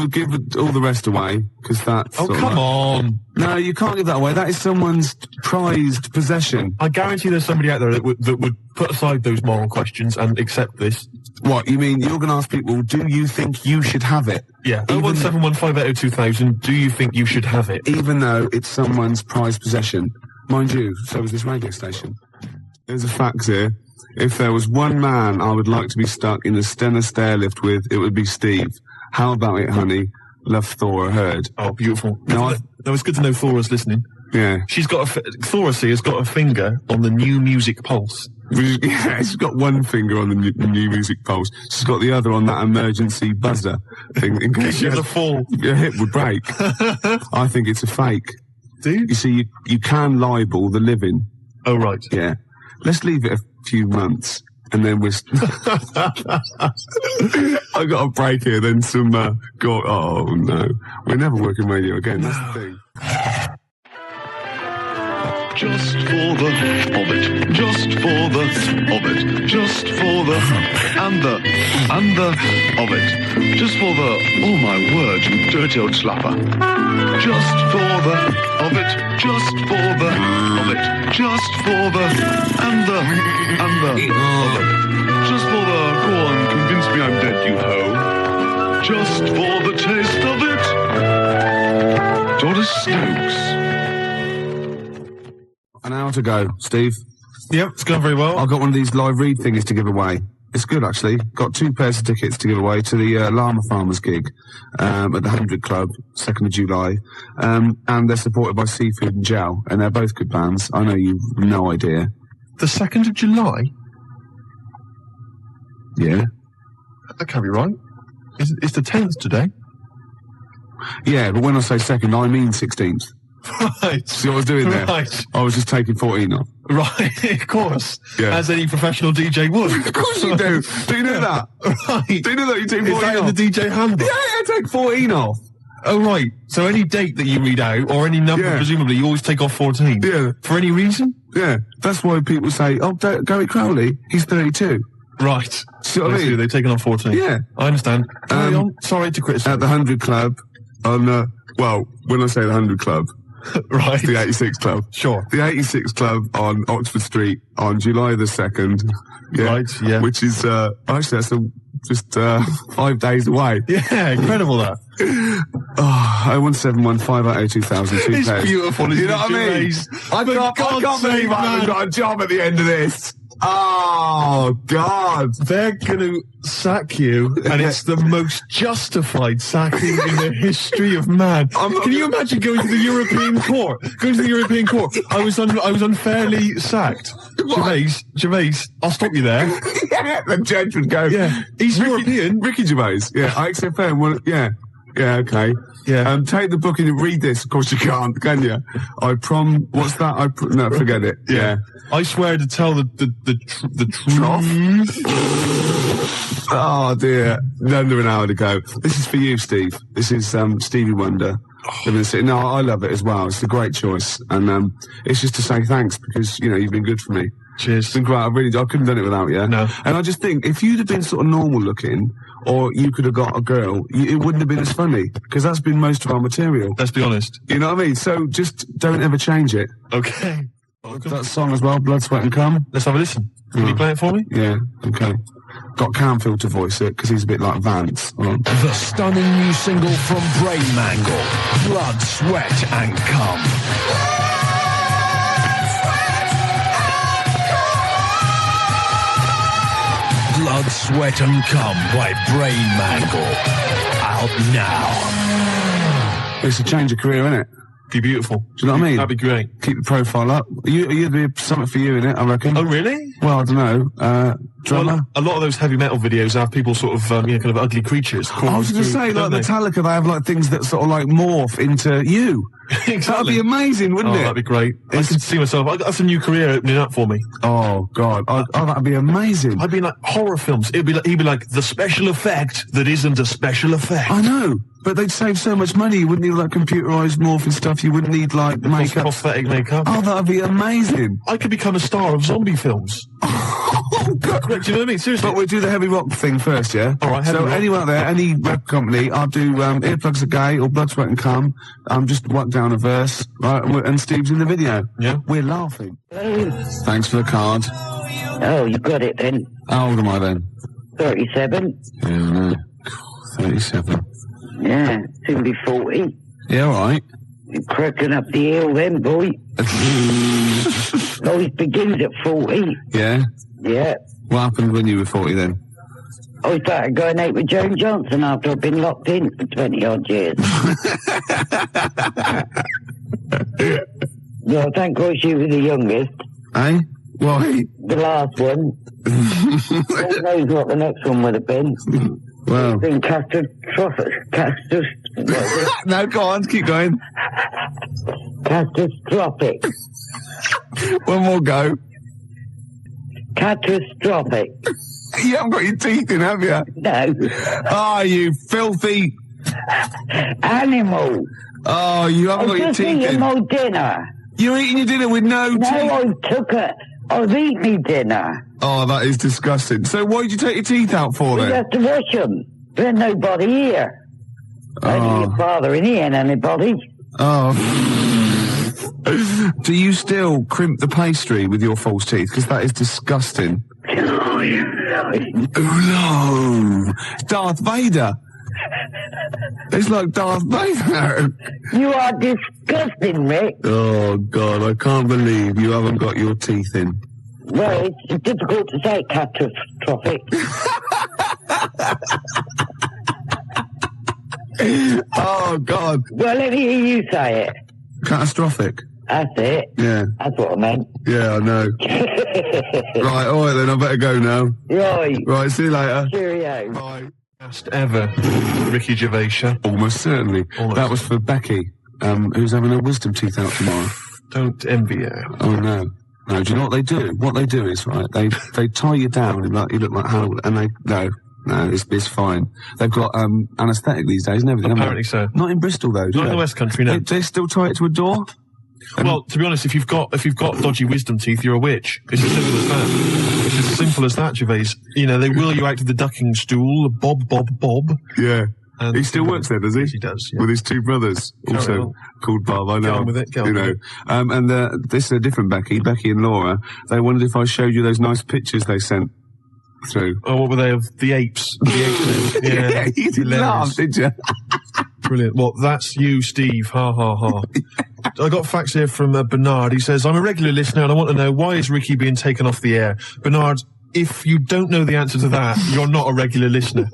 A: all the rest away, because that's...
B: Oh, come on.
A: No, you can't give that away. That is someone's prized possession.
B: I guarantee there's somebody out there that would put aside those moral questions and accept this.
A: What, you mean you're going to ask people, do you think you should have it?
B: Yeah, 01715802000, do you think you should have it?
A: Even though it's someone's prized possession. Mind you, so is this radio station. There's a fact here. If there was one man I would like to be stuck in the Stena stairlift with, it would be Steve. How about it, honey? Love Thora Heard.
B: Oh, beautiful.
A: No,
B: it's good to know Thora's listening.
A: Yeah.
B: She's got Thora has got a finger on the new music pulse.
A: Yeah, she's got one finger on the new music pulse. She's got the other on that emergency buzzer thing in case
B: She has a fall.
A: your hip would break. I think it's a fake.
B: Do you?
A: You see, you can libel the living.
B: Oh, right.
A: Yeah. Let's leave it a few months, and then we're... I got a break here, then some... oh, no. We're never working radio again, that's the thing.
E: Just for the of it. Just for the of it. Just for the and the of it. Just for the, oh my word, you dirty old slapper. Just for the of it. Just for the of it. Just for the and the of it. Just for the, go on, convince me I'm dead, you hoe. Just for the taste of it. Doris Stokes.
A: An hour to go, Steve.
B: Yep, it's going very well.
A: I've got one of these live read things to give away. It's good, actually. Got 2 pairs of tickets to give away to the Llama Farmers gig at the 100 Club, 2nd of July. And they're supported by Seafood and Gel, and they're both good bands. I know you've no idea.
B: The 2nd of July?
A: Yeah.
B: That can't be right. It's the 10th today.
A: Yeah, but when I say 2nd, I mean 16th.
B: Right.
A: See what I was doing there?
B: Right.
A: I was just taking 14 off.
B: Right, of course.
A: Yeah.
B: As any professional DJ would.
A: Of course you do. Do you know that?
B: Right.
A: Do you know that you take 14
B: Is that
A: off?
B: in the DJ handbook?
A: Yeah, I take 14 off.
B: Oh, right. So any date that you read out, or any number,
A: Yeah.
B: presumably, you always take off 14?
A: Yeah.
B: For any reason?
A: Yeah. That's why people say, oh, Gary Crowley, he's 32.
B: Right.
A: See what I mean?
B: They've taken off 14.
A: Yeah.
B: I understand. Carry on. Sorry to criticise.
A: At the 100 Club on, well, when I say the 100 Club,
B: Right.
A: the 86 Club.
B: Sure.
A: The 86 Club on Oxford Street on July the 2nd. Yeah.
B: Right, yeah.
A: Which is, actually, that's just 5 days away.
B: Yeah, incredible that.
A: Oh, 01715802000.
B: It's beautiful, isn't
A: You know
B: it,
A: what I mean?
B: Gervais?
A: I can't believe I haven't got a job at the end of this. Oh, God.
B: They're going to sack you, and it's the most justified sacking in the history of man. Can you imagine going to the European Court? Going to the European Court. I was unfairly sacked. Gervais, I'll stop you there.
A: Yeah, the judge would go.
B: Yeah, he's European.
A: Ricky Gervais. Yeah, I XFM. Well, yeah. Yeah, okay.
B: Yeah.
A: Take the book and read this. Of course you can't, can you? What's that? No, forget it. Yeah.
B: I swear to tell the truth.
A: Oh dear. Under an hour to go. This is for you, Steve. This is Stevie Wonder. No, I love it as well. It's a great choice. And it's just to say thanks because, you know, you've been good for me.
B: Cheers.
A: It's been great. I couldn't have done it without you.
B: No.
A: And I just think, if you'd have been sort of normal looking, or you could have got a girl, it wouldn't have been as funny. Because that's been most of our material.
B: Let's be honest.
A: You know what I mean? So just don't ever change it.
B: Okay.
A: That song as well, Blood, Sweat and Cum.
B: Let's have a listen. Can you play it for me?
A: Yeah, okay. Got Canfield to voice it, because he's a bit like Vance.
E: The stunning new single from Brain Mangle, Blood, Sweat and Cum. Blood, Sweat and Cum by Brain Mangle. Out now.
A: It's a change of career, isn't it?
B: Be beautiful.
A: Do you know what I mean?
B: That'd be great.
A: Keep the profile up. You'd be something for you in it, I reckon.
B: Oh, really?
A: Well, I don't know. Drummer?
B: Well, a lot of those heavy metal videos have people sort of, kind of ugly creatures.
A: I was going to say, like Metallica, they have like things that sort of like morph into you.
B: Exactly.
A: That'd be amazing, wouldn't it?
B: That'd be great. I could see myself. That's a new career opening up for me.
A: Oh God! That'd be amazing.
B: I'd be like horror films. He'd be like the special effect that isn't a special effect.
A: I know, but they'd save so much money. You wouldn't need like computerized morphing stuff. You wouldn't need like makeup,
B: prosthetic makeup.
A: Oh, that'd be amazing.
B: I could become a star of zombie films.
A: Oh God!
B: Do you know what I mean? Seriously.
A: But we'll do the heavy rock thing first, yeah?
B: All right.
A: So anyone out there, any rap company, I'll do Earplugs Are Gay or Blood, Sweat and Cum. Just work down a verse, right? And Steve's in the video.
B: Yeah.
A: We're laughing. Thanks for the card.
D: Oh, you got it then.
A: How old am I then?
D: 37.
A: Yeah, I know. 37.
D: Yeah, soon be 40.
A: Yeah, all right.
D: You're cracking up the hill then, boy. Oh, it begins at 40.
A: Yeah?
D: Yeah.
A: What happened when you were 40 then?
D: I started going out with Joan Johnson after I've been locked in for 20-odd years. Well, thank God she was the youngest.
A: Eh? Why?
D: The last one. Who knows what the next one would have been.
A: Well.
D: Been catastrophic.
A: No, go on, keep going.
D: Catastrophic.
A: One more go.
D: Catastrophic.
A: You haven't got your teeth in, have you?
D: No.
A: Oh, you filthy
D: Animal.
A: Oh, you haven't got your
D: just
A: teeth
D: eating
A: in.
D: my dinner.
A: You're eating your dinner with no teeth.
D: No, I took it. I've eaten my dinner.
A: Oh, that is disgusting. So why did you take your teeth out for
D: We
A: then?
D: have to wash them. There's nobody here. Only your father and he ain't anybody.
A: Oh. Do you still crimp the pastry with your false teeth? Because that is disgusting.
D: Oh,
A: no. It's Darth Vader. It's like Darth Vader.
D: you are disgusting, Rick.
A: Oh, God, I can't believe you haven't got your teeth in.
D: Well, it's difficult to say catastrophic.
A: Oh, God.
D: Well, let me hear you say it.
A: Catastrophic.
D: That's it.
A: Yeah.
D: That's what I meant.
A: Yeah, I know. Right, all right then, I better go now.
D: Right.
A: Right, see you later.
D: Cheerio.
A: Bye.
B: Best ever Ricky Gervais Show.
A: Almost certainly.
B: Almost.
A: That was for Becky, who's having her wisdom teeth out tomorrow.
B: Don't envy her.
A: Oh, no. No, do you know what they do? What they do is, right, they tie you down and you look like Hannibal, and no, it's fine. They've got anaesthetic these days and everything.
B: Apparently so.
A: Not in Bristol though, do
B: Not
A: they?
B: in the West Country, no.
A: They still tie it to a door?
B: Well, to be honest, if you've got dodgy wisdom teeth, you're a witch. It's as simple as that. It's as simple as that, Gervais. You know, they wheel you out to the ducking stool, Bob.
A: Yeah.
B: And
A: He still works there, does he?
B: Yes, he does, yeah.
A: With his two brothers, also called Bob. I know.
B: Get on with it, get on with
A: And this is a different Becky and Laura. They wondered if I showed you those nice pictures they sent through.
B: Oh, what were they of the apes? The apes.
A: Yeah, you didn't laugh, did you?
B: Brilliant. Well, that's you, Steve. Ha, ha, ha. I got facts here from Bernard. He says, I'm a regular listener and I want to know, why is Ricky being taken off the air? Bernard, if you don't know the answer to that, you're not a regular listener.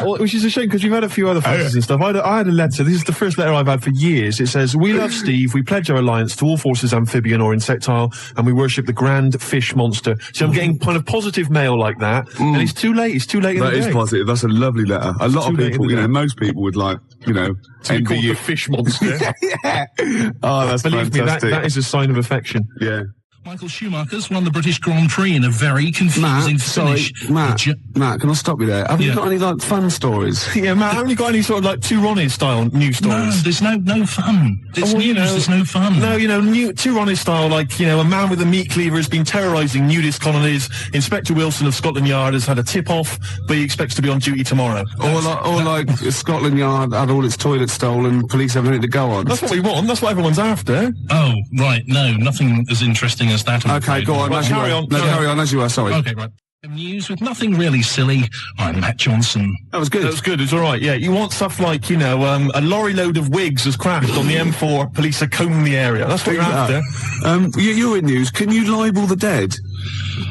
B: Which is a shame because we've had a few other faxes and stuff. I had a letter. This is the first letter I've had for years. It says, "We love Steve. We pledge our alliance to all forces, amphibian or insectile, and we worship the grand fish monster." So I'm getting kind of positive mail like that, and it's too late. It's too late in the day.
A: That is positive. That's a lovely letter. A lot of people, most people would like,
B: envy you. The fish monster.
A: Yeah. Oh, that's
B: Believe
A: fantastic.
B: me, that is a sign of affection.
A: Yeah.
E: Michael Schumacher's won the British Grand Prix in a very confusing finish.
A: Matt, can I stop you there? Have you got any fun stories?
B: Yeah, Matt, haven't you got any sort of Two Ronnies style news stories?
E: No, there's no fun. It's news, there's no fun.
B: No, Two Ronnies style, a man with a meat cleaver has been terrorising nudist colonies. Inspector Wilson of Scotland Yard has had a tip-off, but he expects to be on duty tomorrow.
A: Or like Scotland Yard had all its toilets stolen, police have anything to go on.
B: That's what we want, that's what everyone's after.
E: Oh, right, no, nothing as interesting as that.
A: Okay, go on. Carry on as you are, sorry.
E: Okay, right. News with nothing really silly. I'm Matt Johnson.
A: That was good.
B: It's all right, yeah. You want stuff like, a lorry load of wigs has crashed on the M4, police are combing the area. That's what you're after.
A: You're in news. Can you libel the dead?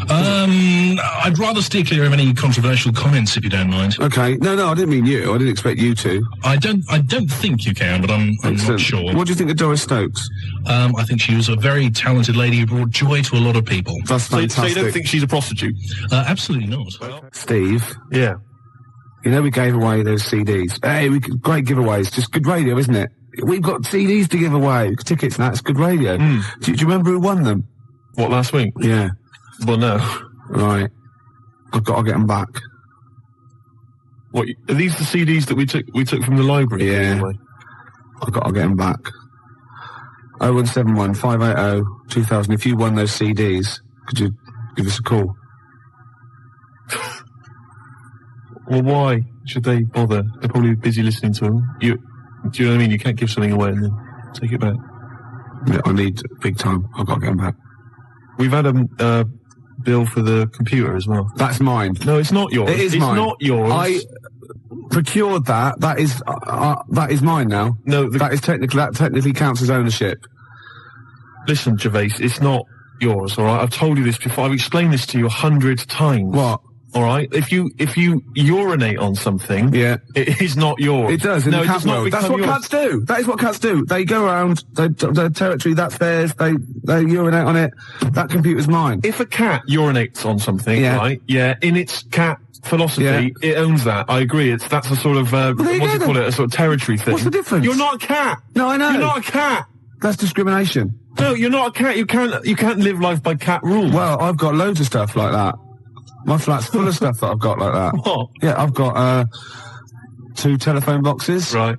E: I'd rather steer clear of any controversial comments, if you don't mind.
A: Okay. No, I didn't mean you. I didn't expect you to.
E: I don't think you can, but I'm not sure.
A: What do you think of Doris Stokes?
E: I think she was a very talented lady who brought joy to a lot of people.
A: That's fantastic.
B: So you don't think she's a prostitute?
E: Absolutely not.
A: Steve?
B: Yeah.
A: We gave away those CDs. Hey, great giveaways. Just good radio, isn't it? We've got CDs to give away. Tickets, and that's good radio. Do you remember who won them?
B: What, last week?
A: Yeah.
B: Well, no.
A: Right. I've got to get them back.
B: What, are these the CDs that we took from the library?
A: Yeah.
B: Anyway?
A: I've got to get them back. 0171 580 2000. If you won those CDs, could you give us a call?
B: Well, why should they bother? They're probably busy listening to them. Do you know what I mean? You can't give something away and then take it back.
A: Yeah, I need big time. I've got to get them back.
B: We've had a bill for the computer as well.
A: That's mine.
B: No, it's not yours.
A: It is mine.
B: It's not yours.
A: I procured that. That is mine now.
B: No,
A: that technically counts as ownership.
B: Listen, Gervais, it's not yours, all right? I've told you this before. I've explained this to you 100 times.
A: What?
B: All right? If you urinate on something, it is not yours.
A: It does in the cat world. That's what cats do. That is what cats do. They go around their territory. That's theirs. They urinate on it. That computer's mine.
B: If a cat urinates on something, right? Yeah, in its cat philosophy, it owns that. I agree. That's a sort of what do you call it? A sort of territory thing.
A: What's the difference?
B: You're not a cat.
A: No, I know.
B: You're not a cat.
A: That's discrimination.
B: No, you're not a cat. You can't live life by cat rules.
A: Well, I've got loads of stuff like that. My flat's full of stuff that I've got like that.
B: What?
A: Yeah, I've got 2 telephone boxes.
B: Right.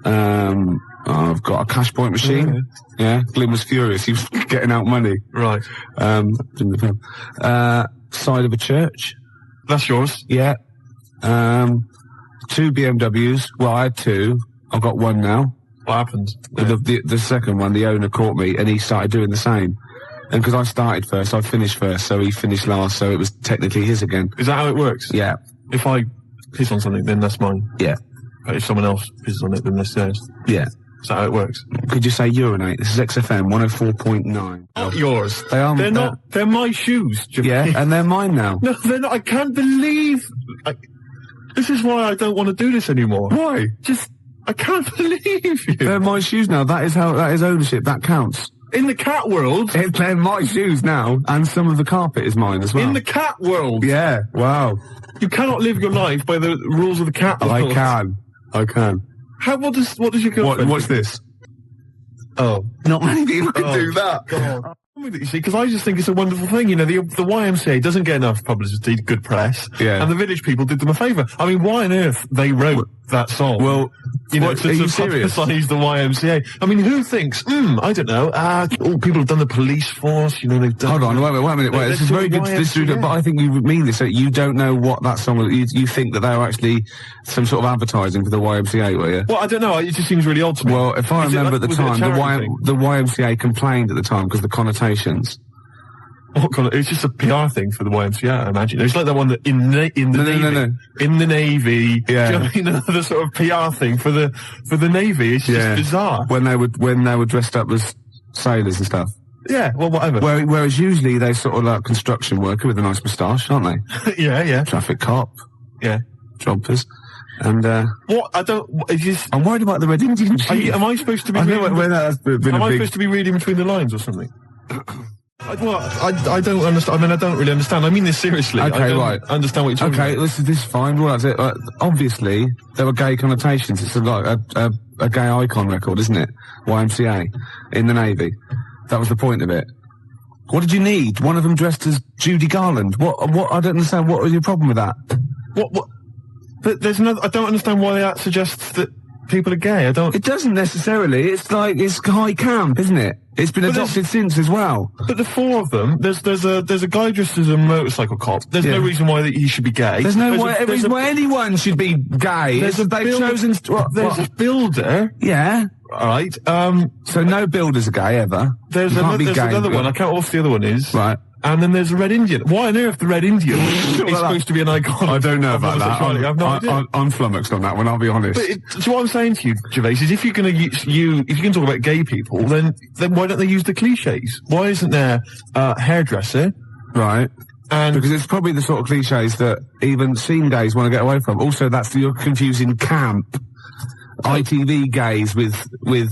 A: I've got a cash point machine. Yeah. Glyn was furious. He was getting out money.
B: Right.
A: Side of a church.
B: That's yours.
A: Yeah. 2 BMWs. Well, I had 2. I've got 1 now.
B: What happened?
A: The second one, the owner caught me and he started doing the same. And because I started first, I finished first, so he finished last, so it was technically his again.
B: Is that how it works?
A: Yeah.
B: If I piss on something, then that's mine.
A: Yeah.
B: But if someone else pisses on it, then that's theirs.
A: Yeah.
B: Is that how it works?
A: Could you say urinate? This is XFM 104.9.
B: Not yours.
A: They are.
B: They're not. They're my shoes.
A: Yeah, and they're mine now.
B: No, they're not. I can't believe. This is why I don't want to do this anymore.
A: Why?
B: I can't believe you.
A: They're my shoes now. That is ownership. That counts.
B: In the cat world.
A: They're my shoes now, and some of the carpet is mine as well.
B: In the cat world.
A: Yeah. Wow.
B: You cannot live your life by the rules of the cat world.
A: I can.
B: What does your girlfriend?
A: What's this?
B: Oh.
A: Not many people can do that.
B: God. You see, because I just think it's a wonderful thing. The YMCA doesn't get enough publicity, good press.
A: Yeah.
B: And the village people did them a favour. I mean, why on earth they wrote that song?
A: Well,
B: to publicise the YMCA. I mean, who thinks, I don't know, people have done the police force, they've done...
A: Hold on, wait a minute, this is very good, but I think you mean this, you don't know what that song was, you think that they were actually some sort of advertising for the YMCA, were you?
B: Well, I don't know, it just seems really odd to me.
A: Well, if I remember at the time, the YMCA complained at the time because the connotations.
B: It's just a PR thing for the YMCA, I imagine. It's like that one that in the Navy.
A: Yeah.
B: The sort of PR thing for the Navy. It's just bizarre.
A: When they were dressed up as sailors and stuff.
B: Yeah, well, whatever.
A: Whereas usually they sort of like construction worker with a nice moustache, aren't they?
B: Yeah.
A: Traffic cop.
B: Yeah.
A: Jumpers. And,
B: What? I don't...
A: I'm worried about the Red Indian chief.
B: Am I supposed to be...
A: I know where that's been
B: Am
A: a
B: I
A: big...
B: supposed to be reading between the lines or something? I don't understand. I mean, I don't really understand. I mean this seriously.
A: Okay,
B: I don't
A: right.
B: understand what you're talking
A: Okay,
B: about.
A: this is fine. Well, that's it. Obviously, there were gay connotations. It's like a gay icon record, isn't it? YMCA in the Navy. That was the point of it. What did you need? One of them dressed as Judy Garland. What? I don't understand. What was your problem with that?
B: What? But there's no... I don't understand why that suggests that people are gay. I don't...
A: It doesn't necessarily. It's like, it's high camp, isn't it? It's been adopted since as well.
B: But the four of them, there's a guy dressed as a motorcycle cop. There's no reason why he should be gay.
A: There's no reason why anyone should be gay. There's a
B: builder.
A: Yeah.
B: Alright,
A: so no builders are gay ever.
B: There's another one. I can't remember what the other one is.
A: Right.
B: And then there's a Red Indian. Why on earth the Red Indian is supposed to be an icon?
A: I don't know about that.
B: I have no idea.
A: I'm flummoxed on that one, I'll be honest.
B: But so what I'm saying to you, Gervais, is if you're going to if you can talk about gay people, then why don't they use the cliches? Why isn't there a hairdresser?
A: Right.
B: And
A: because it's probably the sort of cliches that even scene gays want to get away from. Also, you're confusing camp, ITV gays with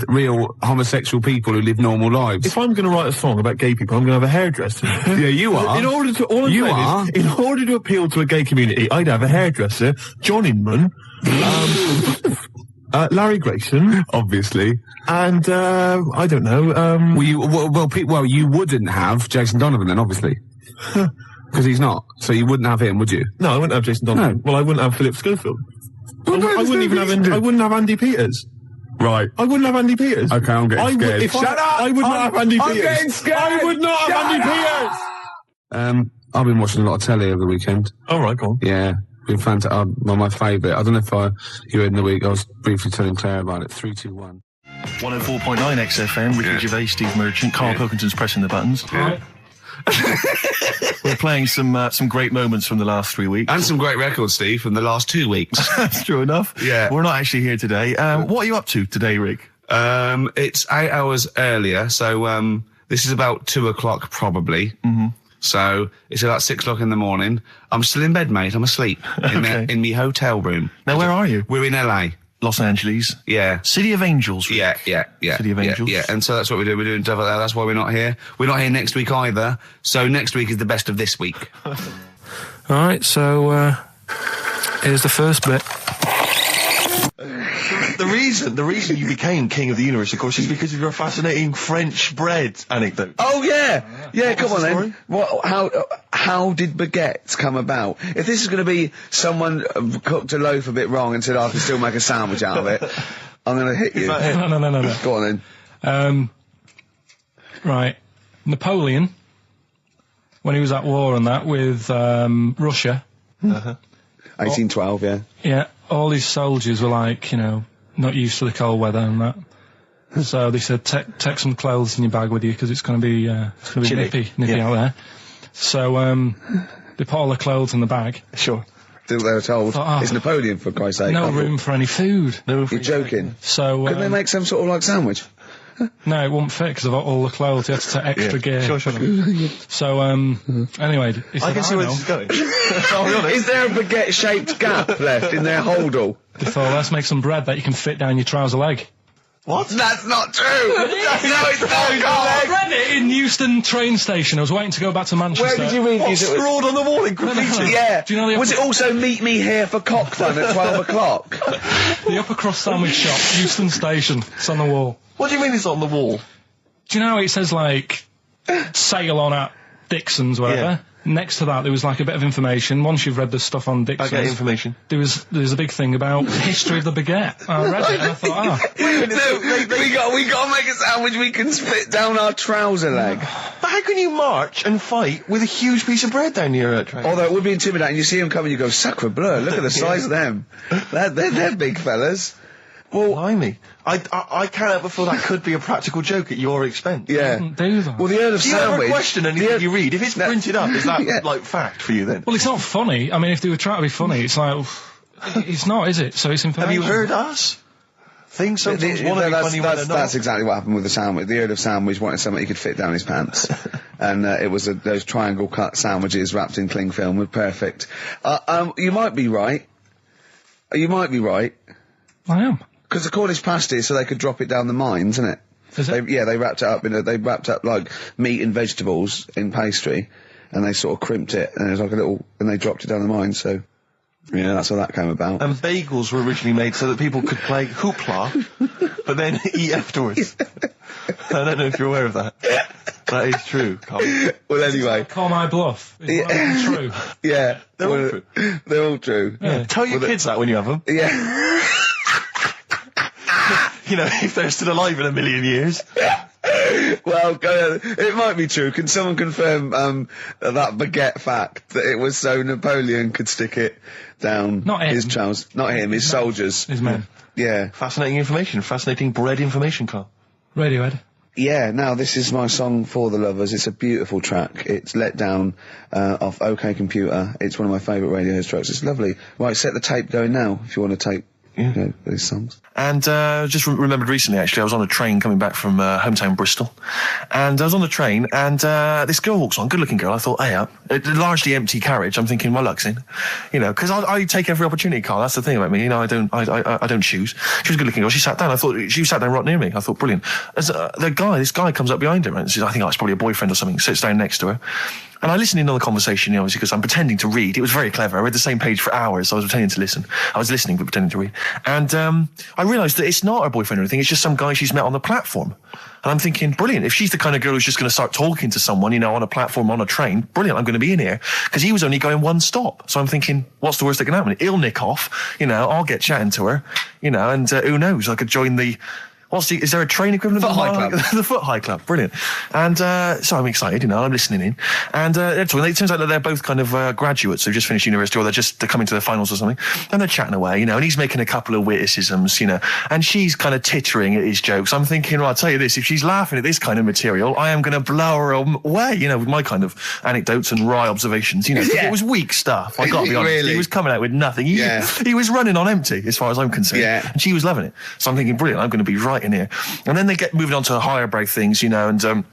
A: real homosexual people who live normal lives.
B: If I'm going to write a song about gay people, I'm going to have a hairdresser.
A: Yeah, you are.
B: In order to appeal to a gay community, I'd have a hairdresser, John Inman, Larry Grayson,
A: obviously,
B: and I don't know.
A: You wouldn't have Jason Donovan then, obviously. Because he's not. So you wouldn't have him, would you?
B: No, I wouldn't have Jason Donovan.
A: No.
B: Well, I wouldn't have Philip Schofield.
A: Well,
B: I wouldn't even have. I wouldn't have Andy Peters.
A: Right.
B: I wouldn't have Andy Peters.
A: Okay, I'm getting scared.
B: Shut up! I would not have Andy Peters.
A: I'm getting scared.
B: I would not have Andy Peters.
A: I've been watching a lot of telly over the weekend.
B: All right, go on.
A: Yeah, been fantastic. My favourite. I don't know if you were in the week. I was briefly telling Claire about it. 321.
F: 104.9 XFM. Ricky Gervais, Steve Merchant, Karl Pilkington's pressing the buttons.
A: Yeah.
F: We're playing some great moments from the last 3 weeks.
C: And some great records, Steve, from the last 2 weeks.
F: That's true enough.
C: Yeah.
F: We're not actually here today. What are you up to today, Rick?
C: It's 8 hours earlier, so this is about 2 o'clock probably.
F: Mm-hmm.
C: So it's about 6 o'clock in the morning. I'm still in bed, mate. I'm asleep in my hotel room.
F: Now, where are you?
C: We're in LA.
F: Los Angeles.
C: Yeah.
F: City of Angels. Rick.
C: Yeah.
F: City of Angels.
C: Yeah. And so that's what we do. We're doing stuff like that. That's why we're not here. We're not here next week either. So next week is the best of this week.
G: All right. So here's the first bit.
F: The reason you became king of the universe, of course, is because of your fascinating French bread anecdote.
C: Oh yeah. Come on
F: story?
C: then. How did baguettes come about? If this is going to be someone cooked a loaf a bit wrong and said, I can still make a sandwich out of it, I'm going to hit you.
G: No.
C: Go on then.
G: Right. Napoleon, when he was at war and that with Russia.
C: 1812, yeah.
G: Yeah, all his soldiers were like, not used to the cold weather and that. So they said, take some clothes in your bag with you because it's going to be nippy out there. So they put all the clothes in the bag.
F: Sure.
C: They were told, it's Napoleon, for Christ's sake.
G: No room for any food.
C: You're joking.
G: So
C: couldn't they make some sort of like sandwich?
G: No, it wouldn't fit because of all the clothes. You had to take extra gear.
F: Sure.
G: So, anyway, he said,
F: I can see where this is going. I'll be honest.
C: Is there a baguette-shaped gap left in their holdall?
G: They thought, let's make some bread that you can fit down your trouser leg.
F: What?
C: That's not true! No, it's not,
G: I read it in Euston train station. I was waiting to go back to Manchester.
C: Where did you read
F: What, scrawled on the wall in graffiti?
C: Yeah.
G: Do you know
C: Was it also meet me here for cock fun at 12 o'clock?
G: The upper crust sandwich shop, Euston station. It's on the wall.
F: What do you mean it's on the wall?
G: Do you know it says like sail on at Dixon's, whatever?
F: Yeah.
G: Next to that, there was like a bit of information. Once you've read the stuff on Dixon's,
F: I get information.
G: There's a big thing about the history of the baguette. I read it and I thought,
C: we got to make a sandwich we can split down our trouser leg.
F: But how can you march and fight with a huge piece of bread down your train?
C: Although it would be intimidating. You see them coming, you go, sacre bleu, look at the size of them. They're big fellas.
F: Well, blimey. I can't help but feel that could be a practical joke at your expense.
C: Yeah.
G: do that.
C: Well, the Earl of
F: Do you
C: Sandwich...
F: ever question anything you read? If it's printed up, is that, like, fact for you then?
G: Well, it's not funny. I mean, if they were trying to be funny, it's like, it's not, is it? So it's information.
F: Have you heard us? Things sometimes want to be funny when they're not.
C: That's exactly what happened with the sandwich. The Earl of Sandwich wanted something he could fit down his pants. And it was those triangle cut sandwiches wrapped in cling film were perfect. You might be right. You might be right.
G: I am.
C: Because the Cornish pasty, so they could drop it down the mines, isn't it?
G: Is it?
C: They wrapped it up they wrapped up like meat and vegetables in pastry, and they sort of crimped it, and it was like and they dropped it down the mine, so. Yeah, that's how that came about.
F: And bagels were originally made so that people could play hoopla, but then eat afterwards. I don't know if you're aware of that. That is true, Carl.
C: Well, anyway.
G: Call my bluff. Is that true?
C: Yeah.
F: They're all true.
C: They're all true.
F: Yeah. Tell your kids that when you have them.
C: Yeah.
F: You know, if they're still alive in a million years.
C: Well, it might be true. Can someone confirm that baguette fact that it was so Napoleon could stick it down his trousers? Not him, his soldiers.
G: His men.
C: Yeah.
F: Fascinating information. Fascinating bread information, Carl.
G: Radiohead.
C: Yeah, now this is my song for the lovers. It's a beautiful track. It's Let Down off OK Computer. It's one of my favourite Radiohead tracks. It's lovely. Right, set the tape going now if you want to tape these songs.
B: And just remembered recently, actually, I was on a train coming back from hometown Bristol, and I was on the train, and this girl walks on, good-looking girl. I thought, hey, a largely empty carriage. I'm thinking, my luck's in, you know, because I take every opportunity, Carl. That's the thing about me, you know. I don't choose. She was a good-looking girl. She sat down. I thought she sat down right near me. I thought, brilliant. As this guy comes up behind her, and says, I think it's probably a boyfriend or something. Sits down next to her. And I listened in on the conversation, you know, obviously, because I'm pretending to read. It was very clever. I read the same page for hours, so I was pretending to listen. I was listening, but pretending to read. And I realised that it's not her boyfriend or anything. It's just some guy she's met on the platform. And I'm thinking, brilliant. If she's the kind of girl who's just going to start talking to someone, you know, on a platform, on a train, brilliant, I'm going to be in here. Because he was only going one stop. So I'm thinking, what's the worst that can happen? He'll nick off, you know, I'll get chatting to her, you know, and who knows, I could join the... is there a train equivalent?
C: Foot High Club.
B: The Foot High Club, brilliant. And so I'm excited, you know, I'm listening in. And it turns out that they're both kind of graduates who've just finished university, or they're coming to their finals or something. And they're chatting away, you know, and he's making a couple of witticisms, you know, and she's kind of tittering at his jokes. I'm thinking, well, I'll tell you this, if she's laughing at this kind of material, I am going to blow her away, you know, with my kind of anecdotes and wry observations, you know.
C: Yeah.
B: It was weak stuff, I got to be honest.
C: Really?
B: He was coming out with nothing. He was running on empty, as far as I'm concerned.
C: Yeah.
B: And she was loving it. So I'm thinking, brilliant, I'm going to be right in here. And then they get moving on to higher brow things, you know, and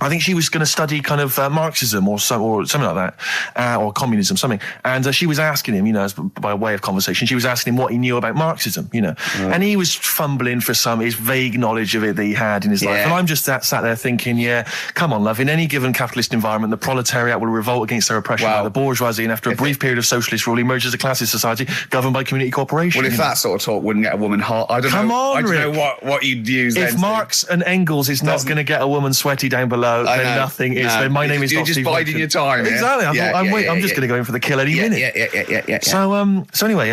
B: I think she was going to study kind of Marxism or something like that, or communism, something. And she was asking him, you know, by way of conversation, she was asking him what he knew about Marxism, you know. And he was fumbling for his vague knowledge of it that he had in his life. And I'm just sat there thinking, yeah, come on, love, in any given capitalist environment, the proletariat will revolt against their oppression by the bourgeoisie, and after a brief period of socialist rule, emerges as a classist society governed by community cooperation.
C: Well, if that sort of talk wouldn't get a woman hot, I don't know what you'd use then.
B: If Marx and Engels is not going to get a woman sweaty down below, then nothing is. Then my name is
C: You're
B: not
C: just
B: Steve
C: biding your time.
B: Exactly. I'm just going to go in for the kill any minute.
C: Yeah.
B: So anyway,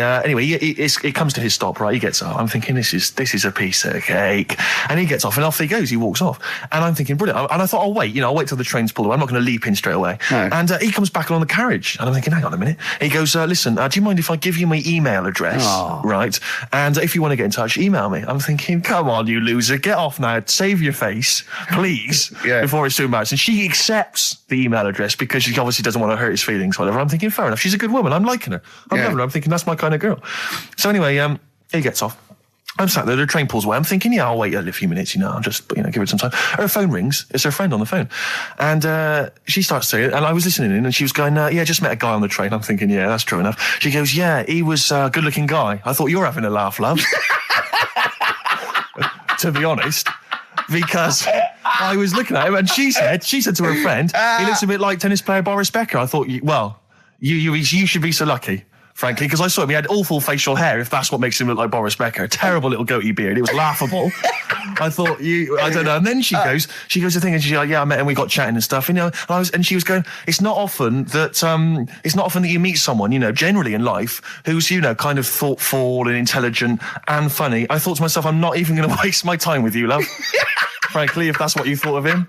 B: it comes to his stop. Right, he gets up. I'm thinking this is a piece of cake, and he gets off, and off he goes. He walks off, and I'm thinking brilliant. And I thought, I'll wait till the train's pulled away. I'm not going to leap in straight away.
C: No.
B: And he comes back along the carriage, and I'm thinking, hang on a minute. He goes, listen, do you mind if I give you my email address?
C: Oh.
B: Right, and if you want to get in touch, email me. I'm thinking, come on, you loser, get off now. Save your face, please, before it's too much. And she accepts the email address because she obviously doesn't want to hurt his feelings, whatever. I'm thinking, fair enough. She's a good woman. I'm liking her. I'm loving her. I'm thinking that's my kind of girl. So anyway, he gets off. I'm sat there, the train pulls away. I'm thinking, I'll wait a few minutes, I'll just, give it some time. Her phone rings. It's her friend on the phone. And she starts saying it, and I was listening in, and she was going, just met a guy on the train. I'm thinking, yeah, that's true enough. She goes, yeah, he was a good-looking guy. I thought, you're having a laugh, love. To be honest. Because I was looking at him, and she said to her friend, he looks a bit like tennis player Boris Becker. I thought, you should be so lucky, frankly, because I saw him. He had awful facial hair, if that's what makes him look like Boris Becker. Terrible little goatee beard. It was laughable. I thought, I don't know. And then she goes to thing, and she's like, yeah, I met him, we got chatting and stuff, and she was going, it's not often that you meet someone, generally in life, who's, kind of thoughtful and intelligent and funny. I thought to myself, I'm not even going to waste my time with you, love. Frankly, if that's what you thought of him.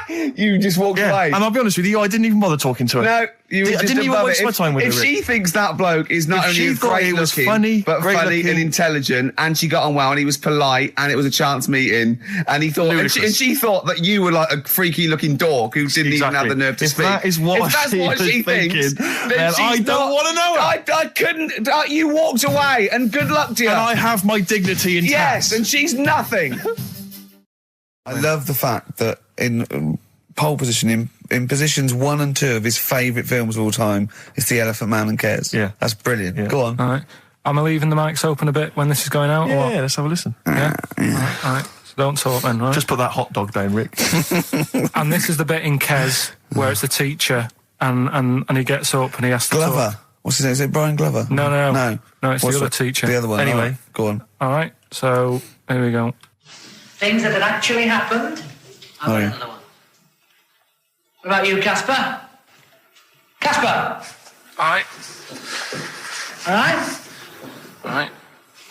C: You just walked away.
B: And I'll be honest with you, I didn't even bother talking to her.
C: No, you were
B: I
C: just
B: didn't even
C: above
B: waste
C: it.
B: my time with her.
C: If she thinks that bloke is not only great looking, but funny and intelligent, and she got on well, and he was polite, and it was a chance meeting, and he thought, and she thought that you were like a freaky looking dork who didn't even have the nerve to speak.
B: That is what she thinks, then I don't want to know her.
C: I couldn't. You walked away, and good luck to you.
B: And I have my dignity intact.
C: Yes, and she's nothing. I love the fact that in pole position, in positions 1 and 2 of his favourite films of all time, is The Elephant Man and Kes.
B: Yeah.
C: That's brilliant. Yeah. Go on.
G: All right. Am I leaving the mics open a bit when this is going out?
B: Yeah, let's have a listen.
G: Yeah? All right. So don't talk then, right?
B: Just put that hot dog down, Rick.
G: And this is the bit in Kes where it's the teacher and he gets up and he has to
C: Glover.
G: talk.
C: What's his name? Is it Brian Glover?
G: No, it's the other teacher.
C: The other one.
B: Anyway.
C: Right. Go on.
G: All right, so here we go.
H: Things that had actually happened. I've got another one. What about you, Casper? Casper!
G: All right.
H: All right?
G: All right.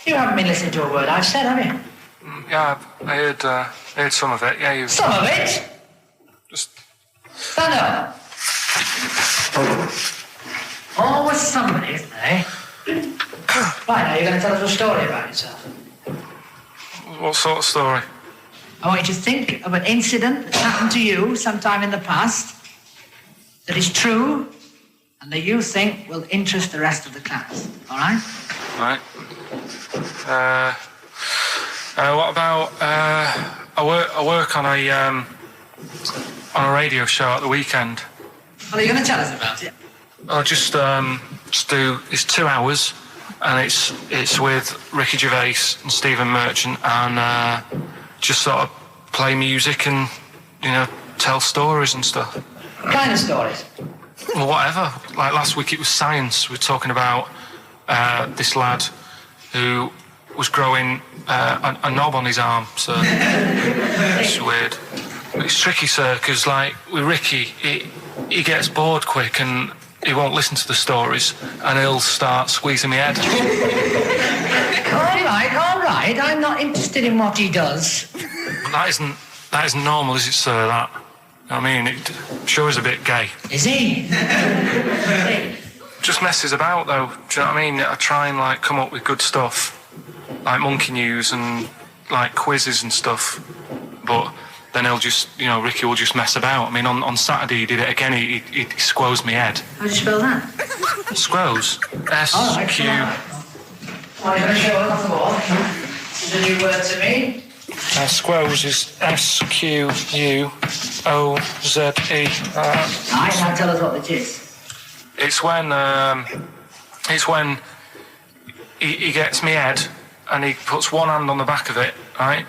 H: You haven't been listening to a word I've said, have you?
G: Yeah, I heard some of it. Yeah, you.
H: Some of it?
G: Just.
H: Stand up. Always somebody, isn't there? Right, now you're going to tell us a story about yourself.
G: What sort of story?
H: I want you to think of an incident that's happened to you sometime in the past that is true and that you think will interest the rest of the class. All right?
G: Right. What about I work on a radio show at the weekend.
H: Well, are you going to tell us about it?
G: I'll just do. It's 2 hours, and it's with Ricky Gervais and Stephen Merchant, and just sort of play music and tell stories and stuff.
H: What kind of stories?
G: Well, whatever. Like last week, it was science. We were talking about this lad who was growing a knob on his arm. So it's weird. But it's tricky, sir, because like with Ricky, he gets bored quick and he won't listen to the stories, and he'll start squeezing my head.
H: All right. I'm not interested in what he does.
G: That isn't normal, is it, sir? That. I mean, it sure is a bit gay.
H: Is he?
G: Just messes about, though. Do you know what I mean? I try and like come up with good stuff, like monkey news and like quizzes and stuff, but then he'll just, Ricky will just mess about. I mean, on Saturday he did it again. He squoze me head.
H: How do you spell that?
G: Squoze. S-Q...
H: Are you going to show us off the wall? This is a new word to me.
G: Squoze is S-Q-U-O-Z-E.
H: Now tell us what it is.
G: It's when he gets me head and he puts one hand on the back of it, right?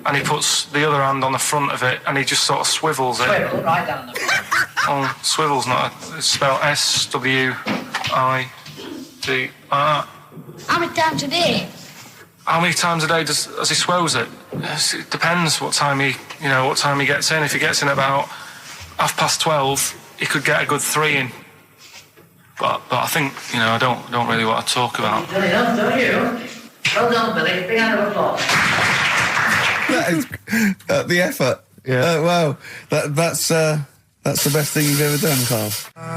G: And he puts the other hand on the front of it and he just sort of swivels it.
H: Swivel, right down the
G: Oh, swivel's not it's spelled S-W-I-D-R.
I: How many times a day?
G: How many times a day does he swells it? It depends what time he gets in. If he gets in about 12:30, he could get a good 3 in. But I think, I don't really want to talk about.
H: Don't you? Well done, Billy. Big hand of applause.
C: That is the effort.
B: Yeah.
C: Wow. That's the best thing you've ever done, Carl.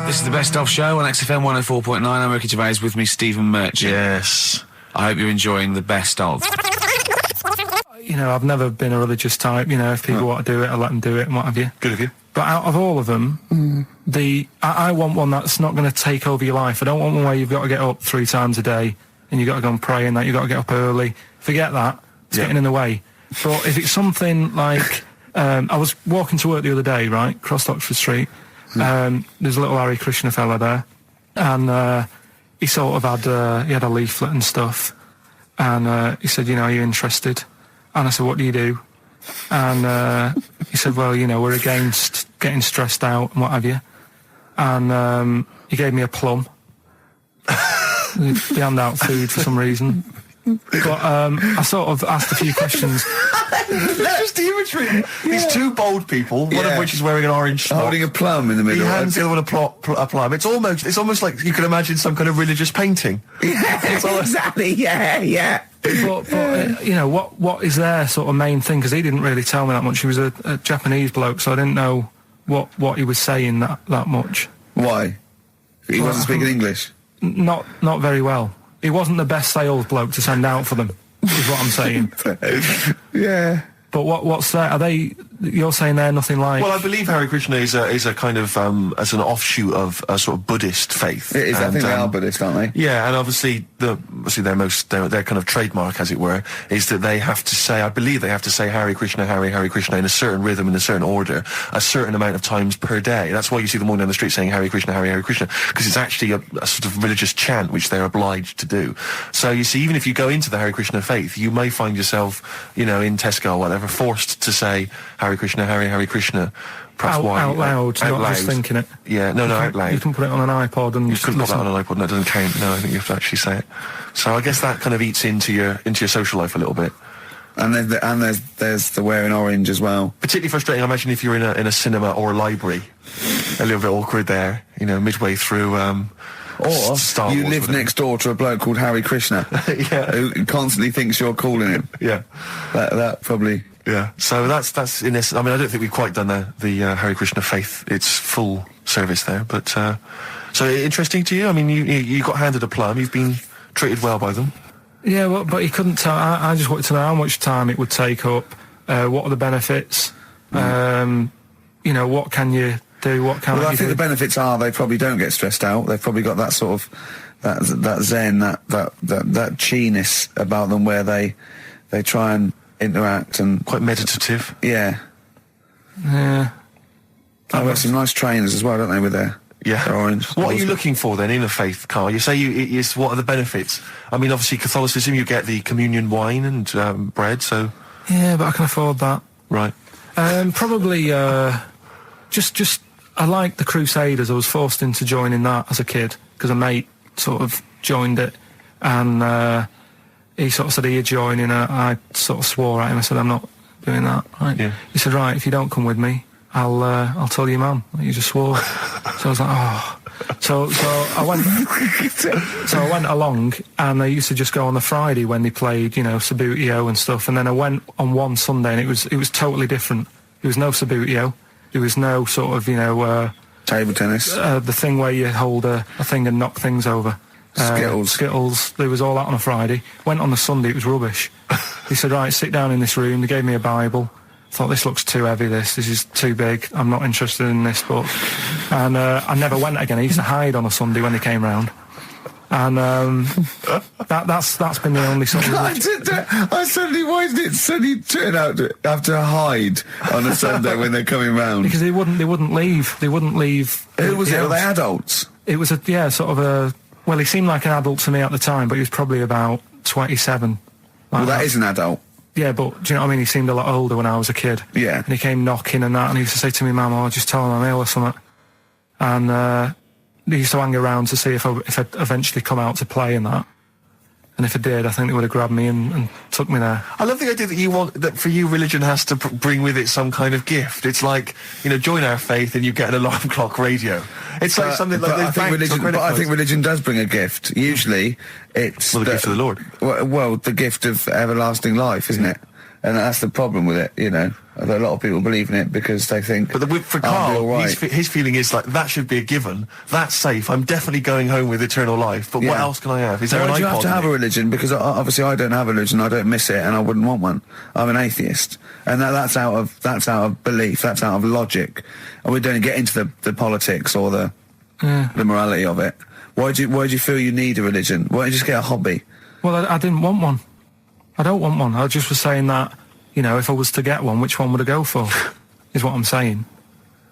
A: This is the Best Of Show on XFM 104.9. I'm Ricky Gervais, with me Stephen Merchant.
B: Yes.
A: I hope you're enjoying the Best Of.
G: I've never been a religious type. If people want to do it, I let them do it and what have you.
B: Good of you.
G: But out of all of them, I want one that's not going to take over your life. I don't want one where you've got to get up 3 times a day and you've got to go and pray and that you've got to get up early. Forget that. It's getting in the way. But if it's something like... I was walking to work the other day, right, across Oxford Street. There's a little Hare Krishna fella there. And he sort of had he had a leaflet and stuff. And he said, are you interested? And I said, what do you do? And he said, well, we're against getting stressed out and what have you. And he gave me a plum. They hand out food for some reason. But I sort of asked a few questions.
F: Just the imagery. These two bold people, one of which is wearing an orange smock,
C: holding a plum in the middle.
F: He hands the other one a plum. It's almost like you can imagine some kind of religious painting.
C: Exactly. Yeah.
G: But you know, what is their sort of main thing? Because he didn't really tell me that much. He was a Japanese bloke, so I didn't know what he was saying that much.
C: Why? He wasn't speaking English?
G: Not very well. He wasn't the best sales bloke to send out for them, is what I'm saying.
C: Yeah.
G: But what's that? Are they? You're saying they're nothing like?
F: Well, I believe Hare Krishna is a kind of as an offshoot of a sort of Buddhist faith.
C: It is. I think they are Buddhist, aren't they?
F: Yeah, and obviously their kind of trademark, as it were, is that they have to say. I believe they have to say Hare Krishna, Hare Krishna in a certain rhythm, in a certain order, a certain amount of times per day. That's why you see them all down the street saying Hare Krishna, Hare Krishna, because it's actually a sort of religious chant which they're obliged to do. So you see, even if you go into the Hare Krishna faith, you may find yourself, you know, in Tesco or whatever, forced to say Hare Krishna, Hare Krishna. Perhaps
G: out loud, not just thinking it.
F: Yeah, no, out loud.
G: You can put it on an iPod and
F: you can put that on an iPod. No, it doesn't count. No, I think you have to actually say it. So I guess that kind of eats into your social life a little bit.
C: And there's the wearing orange as well.
F: Particularly frustrating, I imagine, if you're in a cinema or a library. A little bit awkward there, you know, midway through.
C: Or
F: Star
C: you
F: Wars,
C: live next door to a bloke called Hare Krishna, who constantly thinks you're calling him.
F: Yeah,
C: that probably.
F: Yeah, so that's in this. I mean, I don't think we've quite done the Hare Krishna faith its full service there, but so interesting to you. I mean, you got handed a plum. You've been treated well by them.
G: Yeah, but he couldn't tell. I just wanted to know how much time it would take up. What are the benefits? You know, what can you do? What can
C: I think the benefits are they probably don't get stressed out. They've probably got that sort of that zen, that chi-ness about them, where they try and interact and
F: quite meditative.
C: Yeah.
G: Yeah.
C: I've got some nice trainers as well, don't they, with their orange.
F: What are you looking for then in a faith, Karl? You say what are the benefits? I mean, obviously Catholicism, you get the communion wine and bread, so.
G: Yeah, but I can afford that.
F: Right.
G: Probably just I like the Crusaders. I was forced into joining that as a kid because a mate sort of joined it, and he sort of said he'd join, and I sort of swore at him. I said, I'm not doing that. Right? Yeah. He said, right, if you don't come with me, I'll tell your mum that you just swore. So I was like, oh. So I went. So I went along, and I used to just go on the Friday when they played, you know, Sabutio and stuff. And then I went on one Sunday, and it was totally different. There was no Sabutio. There was no sort of, you know,
C: table tennis.
G: The thing where you hold a thing and knock things over. Skittles. There was all that on a Friday. Went on the Sunday, it was rubbish. He said, right, sit down in this room. They gave me a Bible. Thought, this looks too heavy, this is too big. I'm not interested in this book. And I never went again. I used to hide on a Sunday when they came round. And that's been the only sort of...
C: I suddenly, why did it suddenly turn out to have to hide on a Sunday when they're coming round?
G: Because they wouldn't leave. They wouldn't leave.
C: Who was it? Were they adults?
G: It was sort of a... Well, he seemed like an adult to me at the time, but he was probably about 27.
C: Well, that is an adult.
G: Yeah, but do you know what I mean? He seemed a lot older when I was a kid.
C: Yeah.
G: And he came knocking and that, and he used to say to me, Mum, I'll just tell him I'm ill or something. And he used to hang around to see if I'd eventually come out to play and that. And if I did, I think they would have grabbed me and took me there.
F: I love the idea that for you, religion has to bring with it some kind of gift. It's like, you know, join our faith and you get an alarm clock radio. It's like something like
C: I think religion does bring a gift. Usually, it's
F: the gift of the Lord.
C: Well, the gift of everlasting life, isn't it? And that's the problem with it, you know. A lot of people believe in it because they think...
F: But for Karl, his feeling is like, that should be a given. That's safe. I'm definitely going home with eternal life. But what else can I have? Is there an iPod?
C: You have to have a religion? Because obviously I don't have a religion. I don't miss it, and I wouldn't want one. I'm an atheist, and that's out of belief. That's out of logic. And we don't get into the politics or the morality of it. Why do you feel you need a religion? Why don't you just get a hobby?
G: Well, I didn't want one. I don't want one. I just was saying that, you know, if I was to get one, which one would I go for? Is what I'm saying.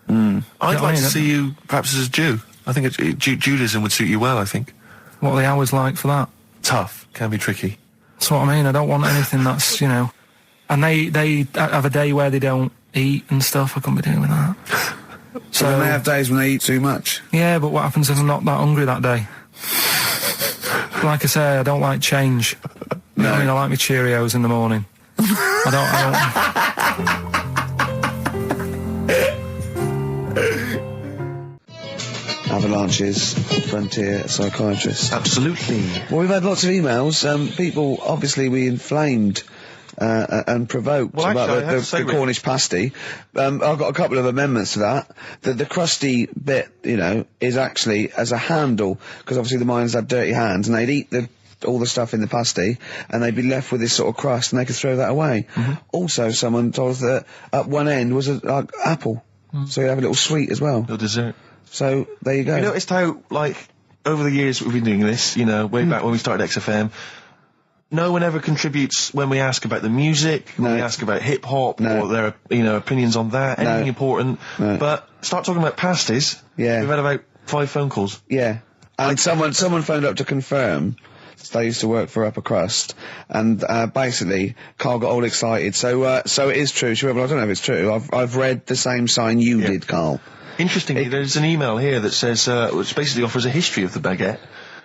F: I'd like to see you perhaps as a Jew. I think Judaism would suit you well, I think.
G: What are the hours like for that?
F: Tough. Can be tricky.
G: That's what I mean. I don't want anything that's, you know... And they have a day where they don't eat and stuff. I couldn't be doing with that.
C: So they have days when they eat too much?
G: Yeah, but what happens if I'm not that hungry that day? Like I say, I don't like change. You know what I mean? I like my Cheerios in the morning. I
C: Avalanches, Frontier Psychiatrists.
F: Absolutely.
C: Well, we've had lots of emails. People, obviously, we inflamed and provoked about the Cornish pasty. I've got a couple of amendments to that. The crusty bit, you know, is actually as a handle, because obviously the miners had dirty hands, and they'd eat all the stuff in the pasty, and they'd be left with this sort of crust, and they could throw that away. Also, someone told us that at one end was a apple, so you have a little sweet as well.
F: Little dessert.
C: So, there you go.
F: You noticed how, like, over the years we've been doing this, you know, way back when we started XFM, no one ever contributes when we ask about the music, when we ask about hip-hop, or their, you know, opinions on that, anything important. But start talking about pasties.
C: Yeah.
F: We've had about 5 phone calls.
C: Yeah. And someone phoned up to confirm. They used to work for Upper Crust, and basically, Carl got all excited. So it is true. Well, I don't know if it's true. I've read the same sign you did, Carl.
F: Interestingly, there's an email here that says, which basically offers a history of the baguette,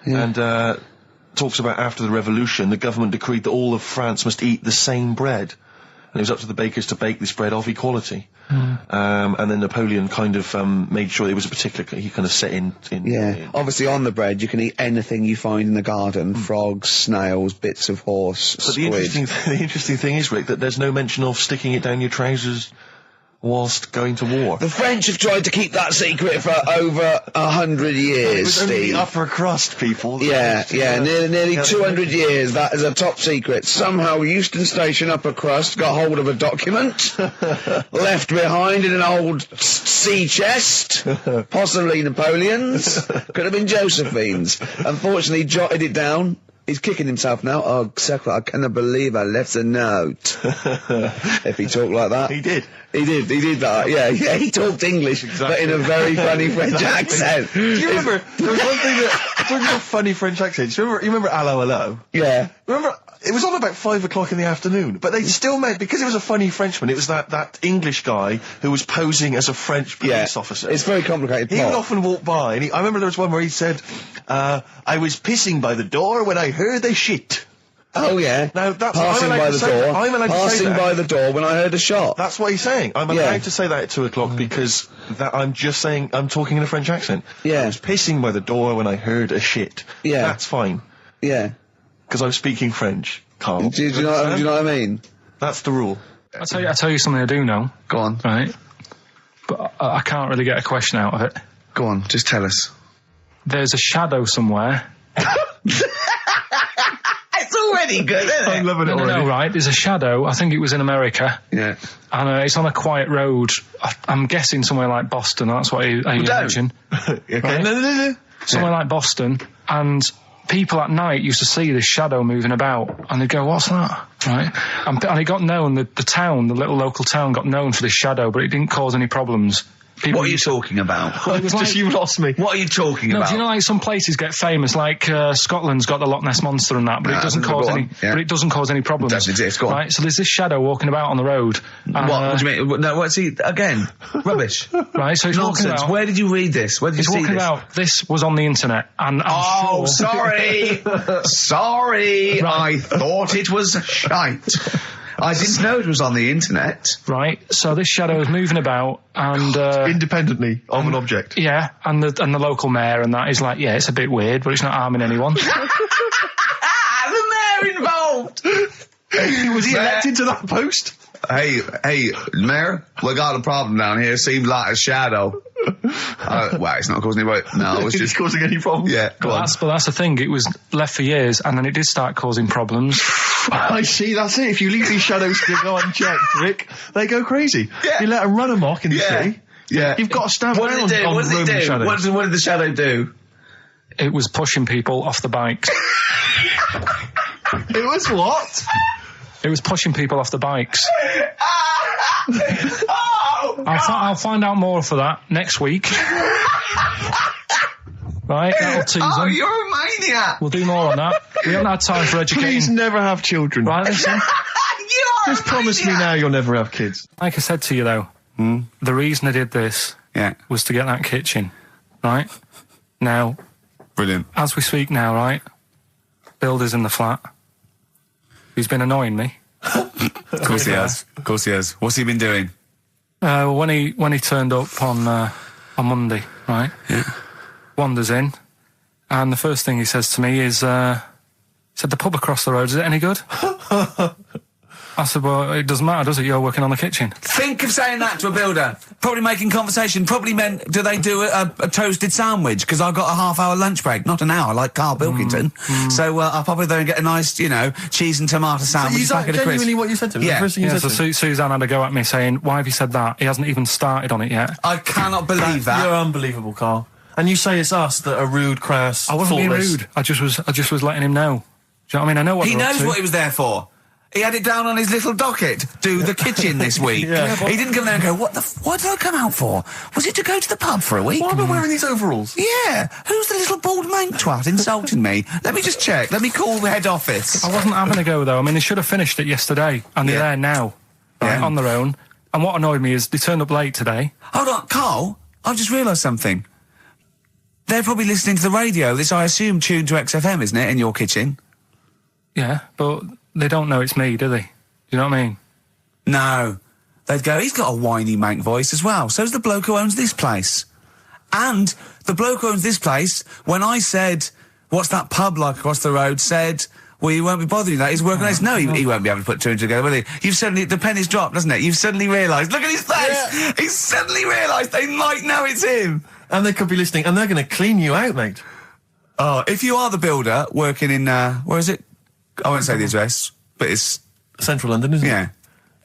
F: and talks about after the revolution, the government decreed that all of France must eat the same bread, and it was up to the bakers to bake this bread of equality. And then Napoleon kind of made sure there was a particular, he kind of set in.
C: Obviously on the bread you can eat anything you find in the garden, frogs, snails, bits of horse,
F: but
C: squid.
F: The interesting thing is, Rick, that there's no mention of sticking it down your trousers whilst going to war.
C: The French have tried to keep that secret for over 100 years,
F: It was only
C: Steve.
F: the upper crust people.
C: Nearly 200 years, that is a top secret. Somehow Euston Station upper crust got hold of a document, left behind in an old sea chest, possibly Napoleon's, could have been Josephine's. Unfortunately, jotted it down. He's kicking himself now. Oh, Secretary, I cannot believe I left a note. If he talked like that.
F: He did.
C: He did that, yeah, he talked English, but in a very funny French accent.
F: Do you remember, there was one thing that, talking about funny French accents, you remember Allo Allo?
C: Yeah.
F: Remember, it was on about 5 o'clock in the afternoon, but they still made, because it was a funny Frenchman, it was that English guy who was posing as a French police officer.
C: It's very complicated plot.
F: He would often walk by, and I remember there was one where he said, I was pissing by the door when I heard a shit.
C: Oh yeah.
F: Now that's
C: passing by the door.
F: I'm allowed to say
C: Passing
F: that.
C: by the door when I heard a shot.
F: That's what he's saying. I'm allowed to say that at 2 o'clock because I'm just saying I'm talking in a French accent.
C: Yeah.
F: I was pissing by the door when I heard a shit.
C: Yeah.
F: That's fine.
C: Yeah.
F: Because I'm speaking French, Carl.
C: Do you know what I mean?
F: That's the rule.
G: I'll tell you something I do know.
C: Go on.
G: Right. But I can't really get a question out of it.
C: Go on. Just tell us.
G: There's a shadow somewhere.
C: It's already good, isn't it?
F: I'm loving it already.
G: No, right. There's a shadow. I think it was in America.
C: Yeah.
G: And it's on a quiet road. I'm guessing somewhere like Boston. That's what I imagine.
F: Okay.
G: Right?
F: No.
G: Somewhere like Boston. And people at night used to see this shadow moving about. And they'd go, what's that? Right? And it got known, the town, the little local town got known for this shadow, but it didn't cause any problems.
C: What are you talking about?
F: You lost me.
C: What are you talking about?
G: Do you know, like, some places get famous, like Scotland's got the Loch Ness Monster and that, but it doesn't cause any. But it doesn't cause any problems.
C: It doesn't exist. Go on.
G: Right. So there's this shadow walking about on the road.
C: What do you mean? No, what's he again? Rubbish.
G: Right. So he's walking
C: Nonsense.
G: about.
C: Where did you read this? Where did you see this?
G: He's walking about. This was on the internet, and I'm sure.
C: Sorry, sorry.
G: Right.
C: I thought it was shite. I didn't know it was on the internet.
G: Right. So this shadow is moving about, and
F: independently of an object.
G: Yeah, and the local mayor and that is like, yeah, it's a bit weird, but it's not harming anyone.
C: The mayor involved.
F: Was he elected to that post?
C: Hey, mayor, we got a problem down here. Seems like a shadow. Well, it's not causing any. No, it's just
F: causing any problems.
C: Yeah,
G: but that's the thing. It was left for years, and then it did start causing problems.
F: I see. That's it. If you leave these shadows to go unchecked, Rick, they go crazy.
C: Yeah.
F: You let them run amok in the city.
C: Yeah,
F: you've got to stand
C: What
F: down
C: did it do?
F: on
C: What did it do?
F: shadows.
C: What did the shadow do?
G: It was pushing people off the bikes.
F: It was what?
G: It was pushing people off the bikes.
C: Oh,
G: I'll find out more for that next week. Right, that'll tease them.
C: you're a maniac.
G: We'll do more on that. We haven't had time for educating.
F: Please never have children.
G: Right, listen.
F: Just promise me now you'll never have kids.
G: Like I said to you, though, the reason I did this was to get that kitchen. Right? Now,
C: Brilliant.
G: as we speak now, right, Builder's in the flat. He's been annoying me.
J: Of course he has. Of course he has. What's he been doing?
G: Well, when he turned up on Monday, right?
J: Yeah.
G: Wanders in, and the first thing he says to me is, he said, "The pub across the road, is it any good?" I said, "Well, it doesn't matter, does it? You're working on the kitchen."
J: Think of saying that to a builder. Probably making conversation. Probably meant, do they do a toasted sandwich? Because I've got a half-hour lunch break, not an hour, like Karl Pilkington. So I'll probably there and get a nice, cheese and tomato sandwich.
B: Is that genuinely what you said to him?
J: Yeah.
B: The first thing you said
G: So
B: to him?
G: Suzanne had a go at me saying, "Why have you said that? He hasn't even started on it yet."
J: I cannot believe that.
B: You're unbelievable, Karl. And you say it's us that are rude, crass,
G: I wasn't being
B: thoughtless.
G: rude. I just was letting him know. Do you know what I mean? I know what
J: He
G: they're up
J: knows
G: to.
J: what he was there for. He had it down on his little docket. Do the kitchen this week. He didn't come there and go, what did I come out for? Was it to go to the pub for a week?
B: Why am I wearing these overalls?
J: Yeah. Who's the little bald mank twat insulting me? Let me just check. Let me call the head office.
G: I wasn't having a go, though. I mean, they should have finished it yesterday, and they're there now, right, on their own. And what annoyed me is they turned up late today.
J: Hold on, Karl, I've just realised something. They're probably listening to the radio. This, I assume, tuned to XFM, isn't it, in your kitchen?
G: Yeah, but they don't know it's me, do they? Do you know what I mean?
J: No. They'd go, he's got a whiny mank voice as well. So's the bloke who owns this place. And the bloke who owns this place, when I said, what's that pub like across the road, said, well, you won't be bothering that. He's working on this. No, he won't be able to put two and two together, will he? You've suddenly, the penny's dropped, doesn't it? You've suddenly realised. Look at his face! Yeah. He's suddenly realised they might know it's him.
B: And they could be listening, and they're going to clean you out, mate.
J: Oh, if you are the builder working in, where is it? I won't say the address, but it's
B: Central London, isn't it?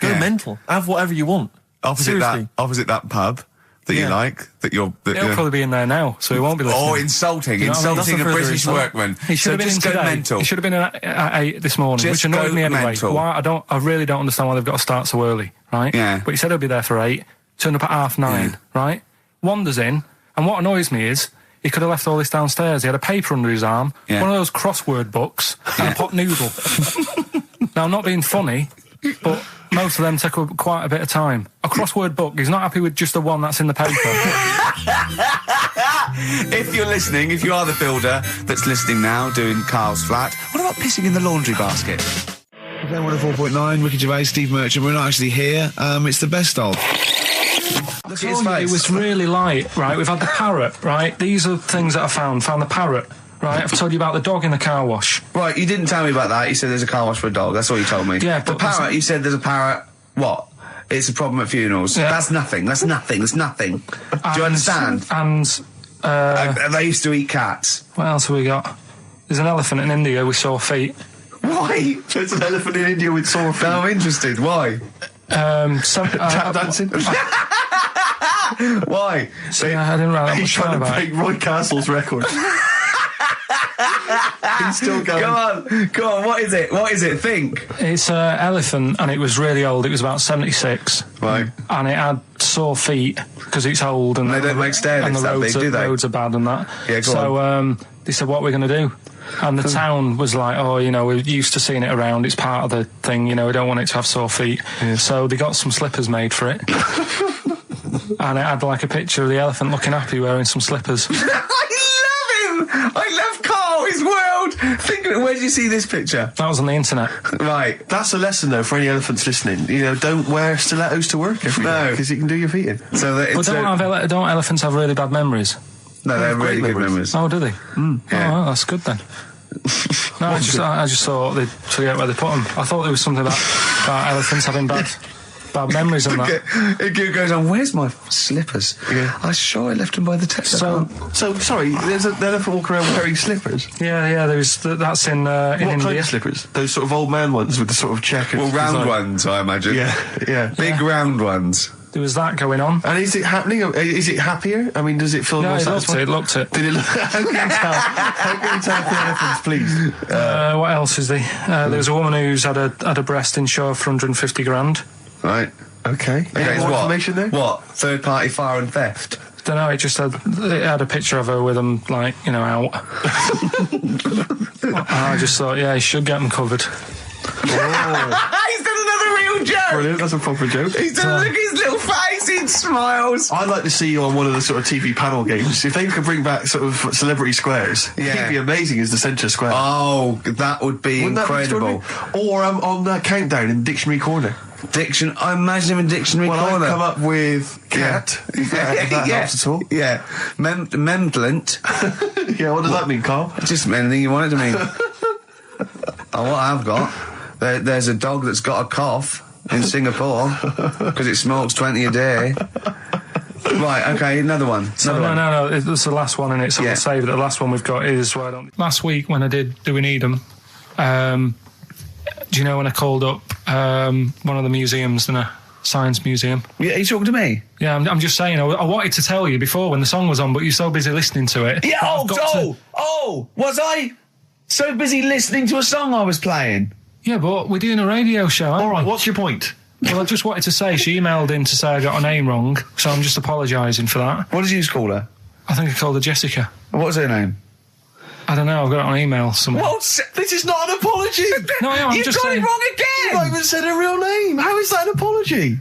B: Go mental. Have whatever you want.
J: Opposite that pub that you like,
G: He'll probably be in there now, so he won't be listening.
J: Oh, insulting a British workman.
G: He should have been in today.
J: Mental.
G: He should have been in at 8 this morning,
J: Just
G: which annoyed me anyway.
J: mental.
G: Why? I really don't understand why they've got to start so early, right?
J: Yeah.
G: But he said he'll be there for 8, turned up at 9:30, right? Wanders in, and what annoys me is, he could have left all this downstairs. He had a paper under his arm, one of those crossword books, and a pot noodle. Now, I'm not being funny, but most of them take quite a bit of time. A crossword book, he's not happy with just the one that's in the paper.
J: If you're listening, if you are the builder that's listening now, doing Karl's flat, what about pissing in the laundry basket?
C: Okay, 104.9, Ricky Gervais, Steve Merchant. We're not actually here. It's the best of. Look at his face.
G: It was really light, right? We've had the parrot, right? These are things that I found the parrot, right? I've told you about the dog in the car wash.
C: Right, you didn't tell me about that. You said there's a car wash for a dog. That's all you told me.
G: Yeah,
C: the
G: but
C: parrot, you said there's a parrot. What? It's a problem at funerals.
G: Yeah.
C: That's nothing. That's nothing. That's nothing. Do you understand?
G: And
C: they used to eat cats.
G: what else have we got? There's an elephant in India with sore feet.
C: Why?
B: There's an elephant in India with sore feet.
C: I'm interested. Why?
B: Tap dancing.
C: Why?
G: See, I didn't write that
B: He's
G: much
B: trying
G: down
B: to
G: about
B: break
G: it.
B: Roy Castle's record. He's still going.
C: Go on. What is it? What is it? Think.
G: It's an elephant, and it was really old. It was about 76.
C: Right.
G: And it had sore feet because it's old, and
C: They don't make stair
G: and
C: lifts
G: the
C: that
G: roads
C: big, do they?
G: roads are bad and that.
C: Yeah, go
G: so they said, "What are we going to do?" And the town was like, "Oh, we're used to seeing it around. It's part of the thing. We don't want it to have sore feet." Yeah. So they got some slippers made for it. And it had like a picture of the elephant looking happy wearing some slippers.
C: I love him. I love Karl. His world. Think of it. Where did you see this picture?
G: That was on the internet.
C: Right.
B: That's a lesson, though, for any elephants listening. Don't wear stilettos to work every day, because you can do your feet in.
C: So that it's
G: don't elephants have really bad memories?
C: No, they have really good memories.
G: Oh, do they?
C: Yeah.
G: Oh, well, that's good then. No, I just thought they'd forget where they put them. I thought there was something about elephants having bad memories and that.
C: It goes on, where's my slippers? Yeah. I'm sure I left them by the test.
B: So sorry, there's an elephant walking around wearing slippers?
G: Yeah, that's in
B: What
G: India.
B: kind of slippers? Those sort of old man ones with the sort of checkered
C: round
B: design.
C: ones, I imagine.
B: Yeah.
C: Big round ones.
G: There was that going on.
B: And is it happening? Is it happier? I mean, does it feel more satisfying?
G: It looked it.
B: Did it look? How can you tell? How can you tell the elephants, please?
G: What else is there? There was a woman who's had a breast insured for 150 grand.
C: Right.
B: Okay. Any more information there?
C: What? Third party fire and theft?
G: Don't know. It had a picture of her with them, out. I just thought, he should get them covered.
C: He's done another real joke.
B: Brilliant. That's a proper joke.
C: He's done look at his little face. He
J: smiles.
F: I'd like to see you on one of the sort of TV panel games. If they could bring back sort of celebrity squares,
J: Yeah.
F: he'd be amazing as the centre square.
J: Oh, that would be
F: Wouldn't that be
J: incredible.
F: extraordinary? Or on Countdown in Dictionary Corner.
J: I imagine him in Dictionary Corner.
F: I'd come up with cat, if that helps at all.
J: Yeah. Memblent.
F: Yeah, what does that mean, Carl?
J: Just anything you want it to mean. Oh, what I've got, there's a dog that's got a cough in Singapore because it smokes 20 a day. Right, okay, another one.
G: No, it's the last one, and it's
J: Yeah.
G: I'll save it. The last one we've got is last week when I did Do We Need 'Em? Do you know when I called up one of the museums, the Science Museum?
J: Yeah, you talking to me?
G: Yeah, I'm just saying, I wanted to tell you before when the song was on, but you're so busy listening to it.
J: Yeah, was I so busy listening to a song I was playing?
G: Yeah, but we're doing a radio show, aren't
F: All right,
G: we?
F: what's your point?
G: Well, I just wanted to say, she emailed in to say I got her name wrong, so I'm just apologising for that.
J: What did you call her?
G: I think I called her Jessica.
J: What was her name?
G: I don't know, I've got it on email somewhere.
F: This is not an apology.
G: No, I'm
J: You've
G: just
J: got
G: saying.
J: it wrong again!
F: You've not even said her real name. How is that an apology?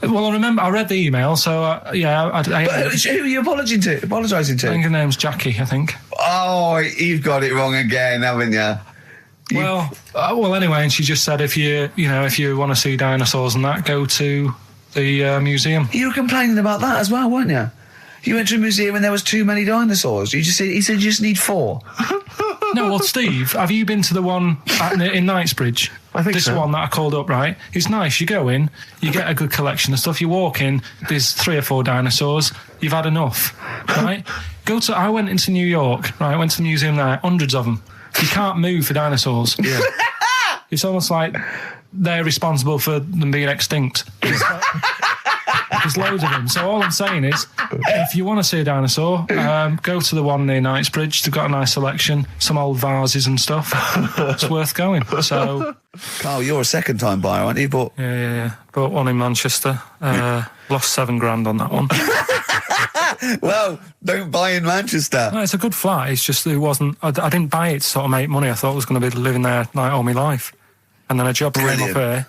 G: Well, I remember, I read the email, so, I
J: Who are you apologising to?
G: think her name's Jackie, I think.
J: Oh, you've got it wrong again, haven't you?
G: Well, anyway, and she just said if you want to see dinosaurs and that, go to the museum.
J: You were complaining about that as well, weren't you? You went to a museum and there was too many dinosaurs. He said you just need 4.
G: No, well, Steve, have you been to the one in Knightsbridge?
F: I think
G: this
F: so.
G: one that I called up, right? It's nice. You go in, you get a good collection of stuff. You walk in, there's 3 or 4 dinosaurs. You've had enough, right? I went into New York, right? I went to the museum there, hundreds of them. You can't move for dinosaurs. Yeah. It's almost like they're responsible for them being extinct. There's loads of them. So all I'm saying is, if you want to see a dinosaur, go to the one near Knightsbridge. They've got a nice selection, some old vases and stuff. It's worth going. So,
J: Carl, you're a second-time buyer, aren't you? But
G: yeah. Bought one in Manchester. Lost $7,000 on that one.
J: well, don't buy in Manchester.
G: No, it's a good flat. It's just it wasn't. I didn't buy it to sort of make money. I thought I was going to be living there like all my life, and then a job came up here,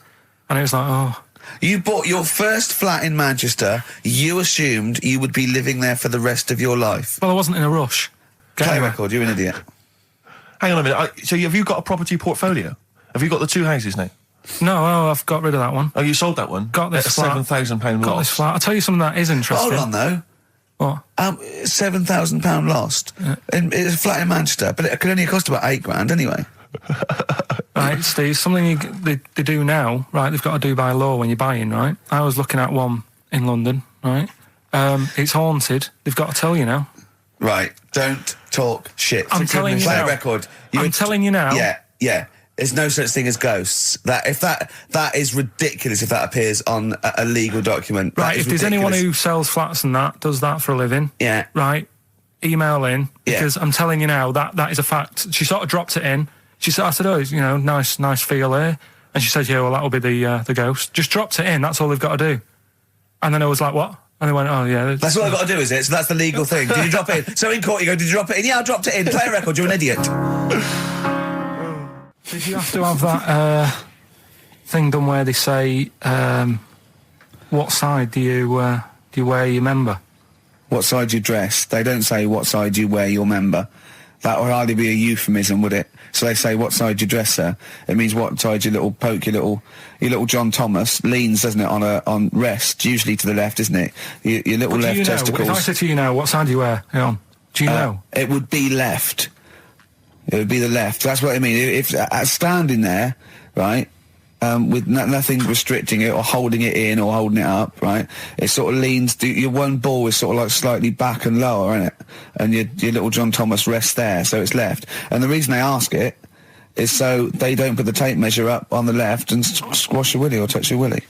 G: and it was like, oh.
J: You bought your first flat in Manchester. You assumed you would be living there for the rest of your life.
G: Well, I wasn't in a rush.
J: Play record, you're an idiot.
F: Hang on a minute. So have you got a property portfolio? Have you got the 2 houses now?
G: No, I've got rid of that one.
F: Oh, you sold that one?
G: Got this
F: at
G: flat.
F: £7,000
G: Got
F: loss.
G: this flat. I'll tell you something that is interesting.
J: Hold on, though.
G: What?
J: £7,000 lost.
G: Yeah.
J: It's a flat in Manchester, but it could only cost about £8,000 anyway.
G: Right, Steve, something they do now, right, they've got to do by law when you're buying, right? I was looking at one in London, right? It's haunted. They've got to tell you now.
J: Right, don't talk shit.
G: I'm telling you now.
J: Play record.
G: I'm telling you now.
J: Yeah. There's no such thing as ghosts. That is ridiculous if that appears on a legal document.
G: Right, if there's anyone who sells flats and that, does that for a living.
J: Yeah.
G: Right, email in, because I'm telling you now, that is a fact. She sort of dropped it in. I said, oh, nice feel here. And she said, yeah, well, that'll be the ghost. Just dropped it in, that's all they've got to do. And then I was like, what? And they went, oh, yeah.
J: That's all I've got to do, is it? So that's the legal thing. Did you drop it in? So in court you go, did you drop it in? Yeah, I dropped it in. Play a record, you're an idiot.
G: Did you have to have that thing done where they say, what side do you wear your member?
J: What side you dress? They don't say what side you wear your member. That would hardly be a euphemism, would it? So they say what side you dress, sir. It means what side your little John Thomas leans, doesn't it, on rest, usually to the left, isn't it? Your little left testicles.
G: If I said to you now, what side do you wear? Hang on. Do you know?
J: It would be left. It would be the left. That's what I mean. If standing there, right, with nothing restricting it or holding it in or holding it up, right, it sort of leans. Your one ball is sort of like slightly back and lower, isn't it? And your little John Thomas rests there, so it's left. And the reason they ask it is so they don't put the tape measure up on the left and squash your willy or touch your willy.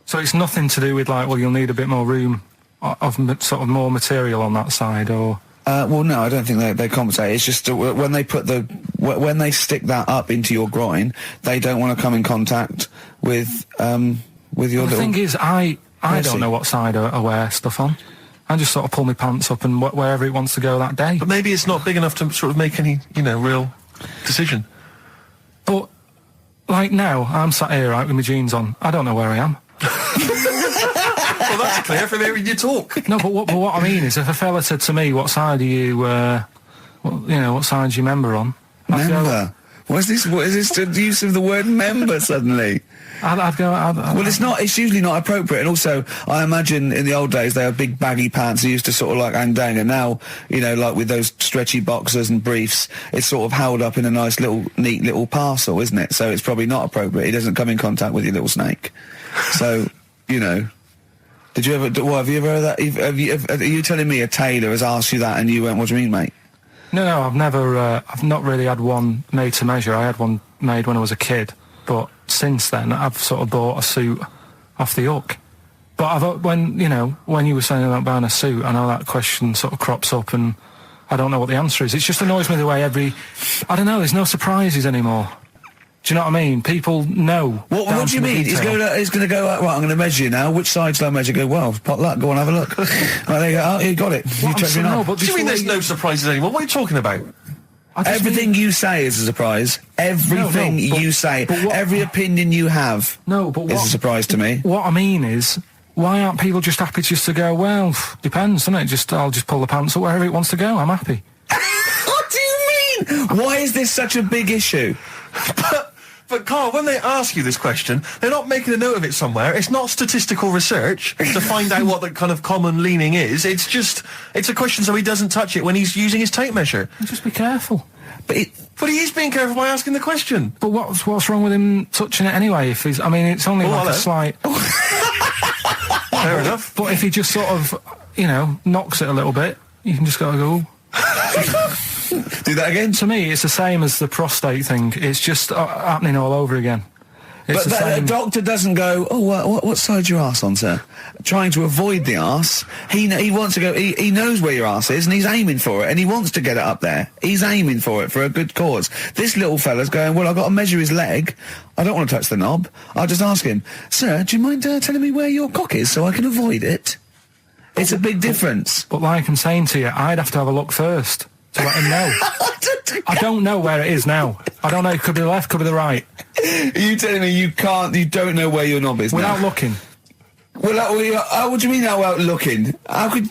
G: So it's nothing to do with like, well, you'll need a bit more room of sort of more material on that side, or.
J: Well, no, I don't think they compensate. It's just when they when they stick that up into your groin, they don't want to come in contact with your little.
G: The thing is, I don't know what side I wear stuff on. I just sort of pull my pants up and wherever it wants to go that day.
F: But maybe it's not big enough to sort of make any, real decision.
G: But like now, I'm sat here right with my jeans on. I don't know where I am.
F: Well, that's clear from hearing you talk.
G: No, but what I mean is, if a fella said to me, what side are you, what side do you member on?
C: Member? What is this the use of the word member suddenly? Well, it's usually not appropriate, and also, I imagine in the old days they had big baggy pants that used to sort of like hang down, and now, you know, like with those stretchy boxers and briefs, it's sort of held up in a nice little, neat little parcel, isn't it? So it's probably not appropriate. It doesn't come in contact with your little snake. So, you know. Did you ever, have you ever heard that? Are you telling me a tailor has asked you that and you went, what do you mean, mate?
G: No, I've never, I've not really had one made to measure. I had one made when I was a kid, but since then I've sort of bought a suit off the hook. But when you were saying about buying a suit, I know that question sort of crops up and I don't know what the answer is. It just annoys me the way I don't know, there's no surprises anymore. Do you know what I mean? People know.
C: What do you mean? He's going to go, right, I'm going to measure you now. Which side shall I measure? Go, well, pot luck, go on, have a look. Right, there you go. Oh, you got it. You check me out.
F: What do you mean there's no surprises anymore? What are you talking about?
C: Everything you say is a surprise. Everything you say, every opinion you have is a surprise to me.
G: What I mean is, why aren't people just happy just to go, well, depends, doesn't it? I'll just pull the pants up wherever it wants to go, I'm happy.
C: What do you mean? Why is this such a big issue?
F: But Carl, when they ask you this question, they're not making a note of it somewhere. It's not statistical research to find out what the kind of common leaning is. It's a question so he doesn't touch it when he's using his tape measure.
G: Just be careful.
F: But he is being careful by asking the question.
G: But what's wrong with him touching it anyway? If he's, I mean, it's only like a slight.
F: Fair enough.
G: But if he just sort of, knocks it a little bit, you can just go.
C: Do that again?
G: To me, it's the same as the prostate thing. It's just happening all over again.
C: But the doctor doesn't go, what side's your arse on, sir? Trying to avoid the arse. He wants to go, he knows where your arse is and he's aiming for it and he wants to get it up there. He's aiming for it for a good cause. This little fella's going, well, I've got to measure his leg. I don't want to touch the knob. I'll just ask him, sir, do you mind telling me where your cock is so I can avoid it? It's a big difference.
G: But like I'm saying to you, I'd have to have a look first to let him know. I don't know where it is now. I don't know, it could be the left, could be the right.
C: Are you telling me you don't know where your knob is
G: without
C: now?
G: looking?
C: Well, what do you mean without looking? How could...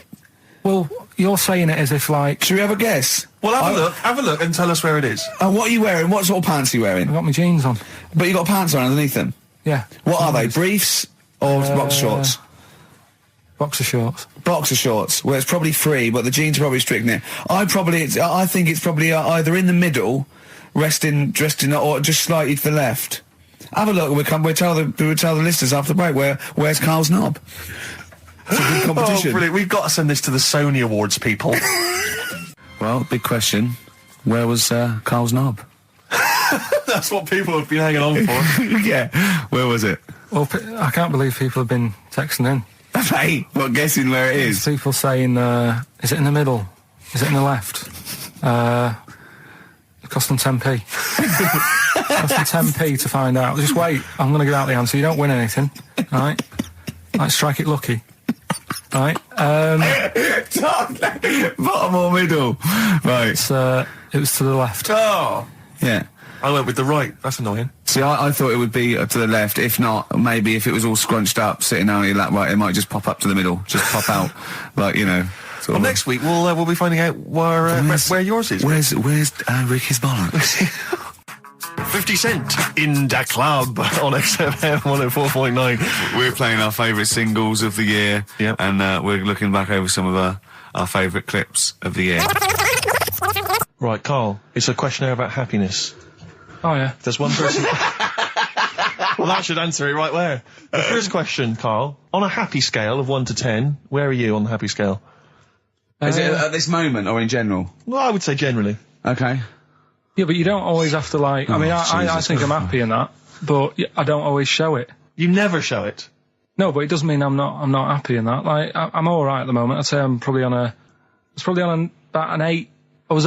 G: Well, you're saying it as if like...
C: Should we have a guess?
F: Well, have a look and tell us where it is.
C: What are you wearing? What sort of pants are you wearing?
G: I've got my jeans on.
C: But you got pants on underneath them?
G: Yeah.
C: What are they, briefs or boxer shorts?
G: Boxer shorts.
C: Boxer shorts. Well, it's probably free, but the jeans are probably stricter. I think it's probably either in the middle, dressed in, or just slightly to the left. Have a look, and we'll tell the listeners after the break where's Carl's knob. It's a good competition.
F: Oh, brilliant! We've got to send this to the Sony Awards people.
C: Well, big question: where was Carl's knob?
F: That's what people have been hanging on for.
C: Yeah, where was it?
G: Well, I can't believe people have been texting in.
C: Hey, what, guessing where it is?
G: People saying, is it in the middle? Is it in the left? It cost them 10p. It cost them 10p to find out. Just wait, I'm going to give out the answer. You don't win anything, right? Like, strike it lucky. Right?
C: Bottom or middle? Right.
G: It was to the left.
F: Oh!
C: Yeah.
F: I went with the right. That's annoying.
C: See, I thought it would be to the left. If not, maybe if it was all scrunched up, sitting down on your lap, right, it might just pop up to the middle. Just pop out, like,
F: Well, next week we'll be finding out where yours is.
C: Where's Ricky's bollocks?
F: 50 Cent in Da Club on XFM 104.9.
C: We're playing our favourite singles of the year, and we're looking back over some of our favourite clips of the year.
F: Right, Carl, it's a questionnaire about happiness.
G: Oh, yeah.
F: There's one person... Well, that should answer it right where. The first question, Carl, on a happy scale of 1 to 10, where are you on the happy scale?
C: Is it at this moment or in general?
F: Well, I would say generally.
C: Okay.
G: Yeah, but you don't always have to, like... I mean, I think I'm happy in that, but I don't always show it.
F: You never show it?
G: No, but it doesn't mean I'm not happy in that. Like, I'm all right at the moment. I'd say I'm probably on about an 8. I was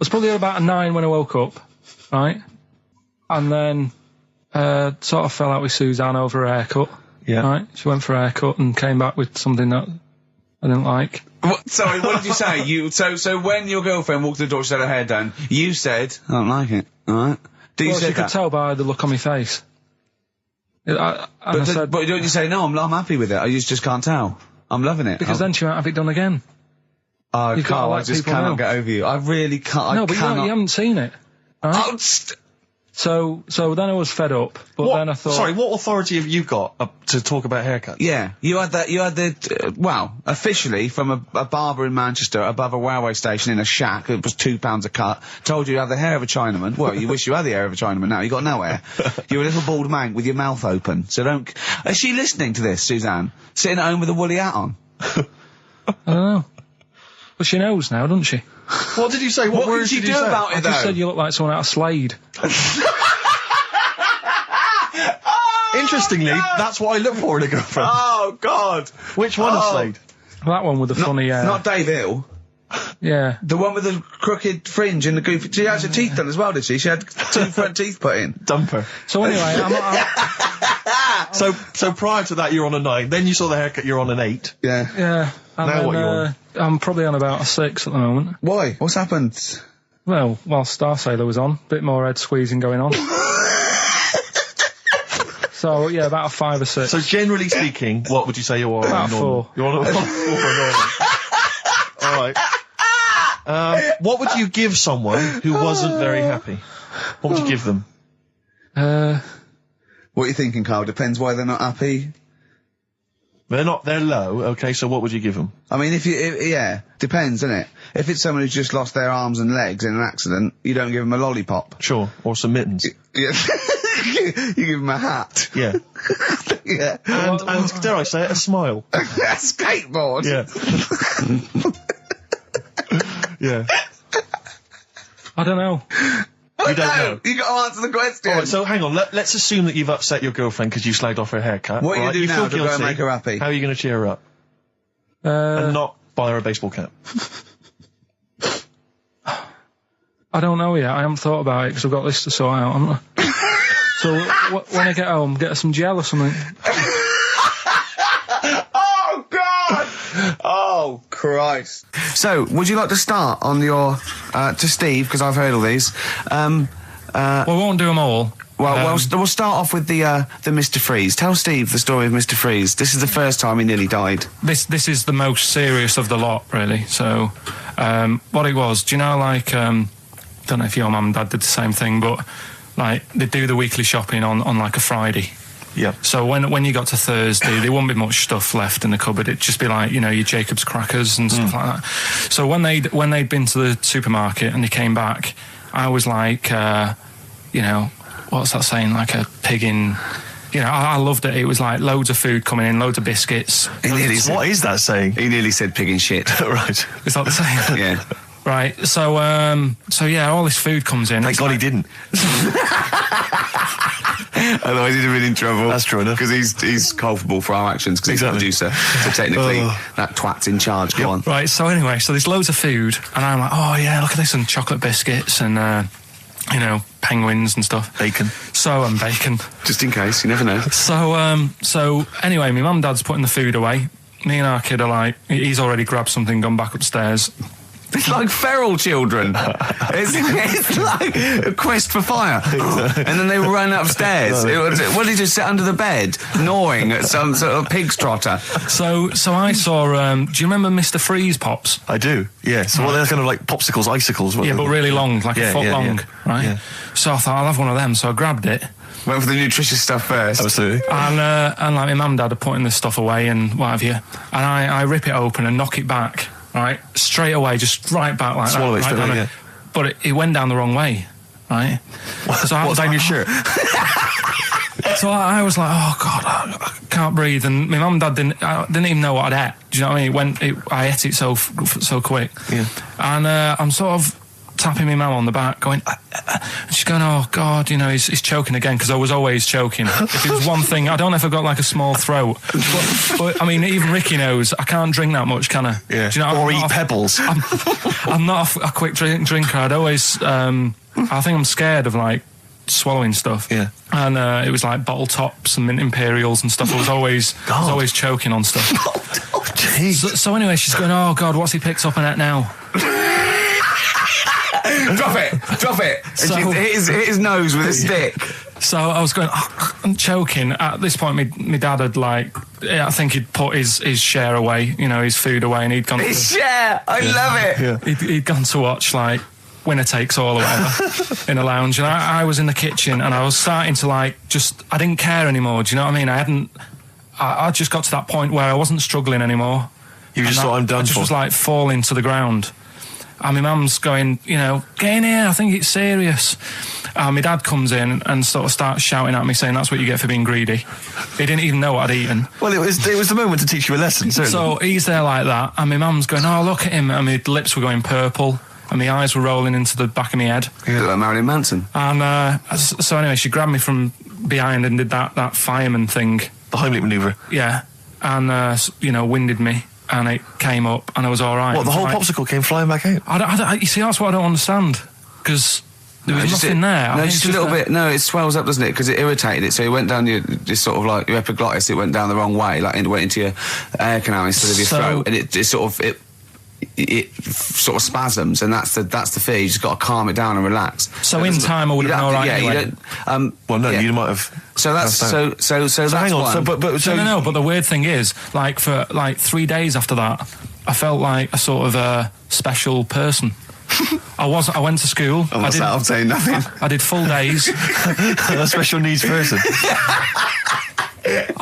G: probably on about a 9 when I woke up, right? And then sort of fell out with Suzanne over her haircut.
F: Yeah.
G: Right? She went for a haircut and came back with something that I didn't like.
C: Sorry, what did you say? So when your girlfriend walked to the door, she had her hair down, you said, I don't like it, alright?
G: She could tell by the look on my face.
J: But don't you say, no, I'm happy with it, I just can't tell. I'm loving it.
G: Because then she won't have it done again.
J: Oh, Carl, I just cannot get over you. I really can't.
G: No, but you haven't seen it. Right?
J: Oh,
G: so then I was fed up, but then I thought...
F: Sorry, what authority have you got to talk about haircuts?
J: Yeah, you had the, officially from a barber in Manchester above a railway station in a shack, it was £2 a cut, told you have the hair of a Chinaman. Well, you wish you had the hair of a Chinaman now, you got no hair. You're a little bald mank with your mouth open, so don't... Is she listening to this, Suzanne? Sitting at home with a woolly hat on?
G: I don't know. But she knows now, doesn't she?
F: What did you say? What
J: did you do about it,
G: I
J: though?
G: just said you look like someone out of Slade.
F: Interestingly, that's what I look for in a girlfriend.
J: Oh, God!
F: Which one is Slade?
G: That one with the funny...
J: Not Dave Hill.
G: Yeah.
J: The one with the crooked fringe and the goofy... She had her teeth done as well, did she? She had 2 front teeth put in.
F: Dumper.
G: So anyway,
F: So prior to that, you're on a 9. Then you saw the haircut, you're on an 8.
J: Yeah.
G: Yeah. And
F: now
G: then,
F: what are you on?
G: I'm probably on about a 6 at the moment.
J: Why? What's happened?
G: Well, while Star Sailor was on, bit more head squeezing going on. So, yeah, about a 5 or 6.
F: So generally speaking, what would you say you are?
G: About 4.
F: You're on a 4 Alright. What would you give someone who wasn't very happy? What would you give them?
J: What are you thinking, Carl? Depends why they're not happy.
F: They're low, okay, so what would you give them?
J: I mean, yeah, depends, innit? If it's someone who's just lost their arms and legs in an accident, you don't give them a lollipop.
F: Sure, or some mittens.
J: Yeah. You give them a hat.
F: Yeah.
J: Yeah.
F: And dare I say it, a smile.
J: A skateboard.
F: Yeah. Yeah.
G: I don't know.
F: You don't know.
J: You got to answer the question.
F: Alright, so hang on, let's assume that you've upset your girlfriend because you slagged off her haircut.
J: What are you
F: right?
J: going to do now to
F: feel
J: go and
F: guilty.
J: make her happy?
F: How are you going to cheer her up? And not buy her a baseball cap?
G: I don't know yet. I haven't thought about it because I've got this to sort out, haven't I? So when I get home, get her some gel or something.
J: Oh, God! Oh, Christ. So, would you like to start on your, to Steve, because I've heard all these.
G: We won't do them all.
J: Well, we'll start off with the Mr. Freeze. Tell Steve the story of Mr. Freeze. This is the first time he nearly died.
G: This is the most serious of the lot, really. So, what it was, do you know, like, don't know if your mum and dad did the same thing, but, like, they do the weekly shopping on like, a Friday.
F: Yeah.
G: So when you got to Thursday, there wouldn't be much stuff left in the cupboard. It'd just be like, you know, your Jacob's crackers and stuff like that. So when they'd been to the supermarket and they came back, I was like, you know, what's that saying? Like a pig in... You know, I loved it. It was like loads of food coming in, loads of biscuits.
F: What is that saying?
J: He nearly said pig in shit.
F: Right.
G: Is that the saying?
J: Yeah.
G: Right. So yeah, all this food comes in.
F: Thank God he didn't.
J: Otherwise he'd have been in trouble.
F: That's true enough.
J: Because he's culpable for our actions because he's the producer. So technically, that twat's in charge. Go on.
G: Right, so anyway, so there's loads of food, and I'm like, oh yeah, look at this, and chocolate biscuits, and, you know, penguins and stuff.
F: Bacon.
G: And bacon.
J: Just in case, you never know.
G: So anyway, my mum and dad's putting the food away. Me and our kid are like, he's already grabbed something, gone back upstairs.
J: It's like feral children. it's like a quest for fire. And then they run upstairs. What did he just sit under the bed, gnawing at some sort of pig's trotter?
G: So I saw, do you remember Mr. Freeze Pops?
F: I do, yeah. So they're kind of like popsicles, icicles.
G: Yeah, but really long, like a foot long, right? Yeah. So I thought, I'll have one of them, so I grabbed it.
J: Went for the nutritious stuff first.
F: Absolutely.
G: And like my mum and dad are putting this stuff away and what have you. And I rip it open and knock it back. Right, straight away, just right back like
F: Swallow
G: that.
F: Swallow it straight away, yeah.
G: But it went down the wrong way, right? So
F: what's down your shirt?
G: So I was like, oh God, I can't breathe. And my mum and dad didn't even know what I'd ate. Do you know what I mean? I ate it so quick.
F: Yeah.
G: And I'm sort of tapping my mum on the back, going, and she's going, oh God, you know, he's choking again, because I was always choking. If it was one thing, I don't know if I've got like a small throat, but I mean, even Ricky knows I can't drink that much, can I?
F: Yeah.
G: Do you know,
F: or eat pebbles.
G: I'm not a quick drinker. I'd always, I think I'm scared of like swallowing stuff.
F: Yeah.
G: And it was like bottle tops and mint imperials and stuff. I was always choking on stuff.
F: Oh, jeez.
G: So anyway, she's going, oh God, what's he picked up on it now?
J: Drop it! And she hit his nose with a stick.
G: So I was going, I'm choking. At this point, my dad had I think he'd put his share away, his food away, and he'd gone.
J: His share, I love it.
G: He'd gone to watch Winner Takes All or whatever in a lounge, and I was in the kitchen, and I was starting to I didn't care anymore. Do you know what I mean? I just got to that point where I wasn't struggling anymore.
F: You just thought, I'm done for.
G: I just was falling to the ground. And my mum's going, get in here, I think it's serious. And my dad comes in and sort of starts shouting at me, saying that's what you get for being greedy. He didn't even know what I'd eaten.
F: Well, it was the moment to teach you a lesson, certainly.
G: So he's there like that, and my mum's going, oh, look at him, and my lips were going purple, and my eyes were rolling into the back of my head.
J: You look like Marilyn Manson.
G: And so anyway, she grabbed me from behind and did that fireman thing.
F: The Heimlich manoeuvre.
G: Yeah. And, winded me. And it came up, and I was all right.
F: What, the whole popsicle came flying back out?
G: You see, that's what I don't understand, because there was nothing there.
J: No, just a little bit. No, it swells up, doesn't it? Because it irritated it, so it went down your epiglottis. It went down the wrong way, it went into your air canal instead of your throat, and it sort of spasms, and that's the fear. You just got to calm it down and relax.
G: So in time, I would have been all right.
J: Yeah,
G: anyway.
F: You don't. You might have.
J: So that's so that's
F: hang on.
J: one.
G: No. But the weird thing is, for 3 days after that, I felt like a sort of a special person. I went to school.
J: I'm saying nothing.
G: I did full days.
F: A special needs person.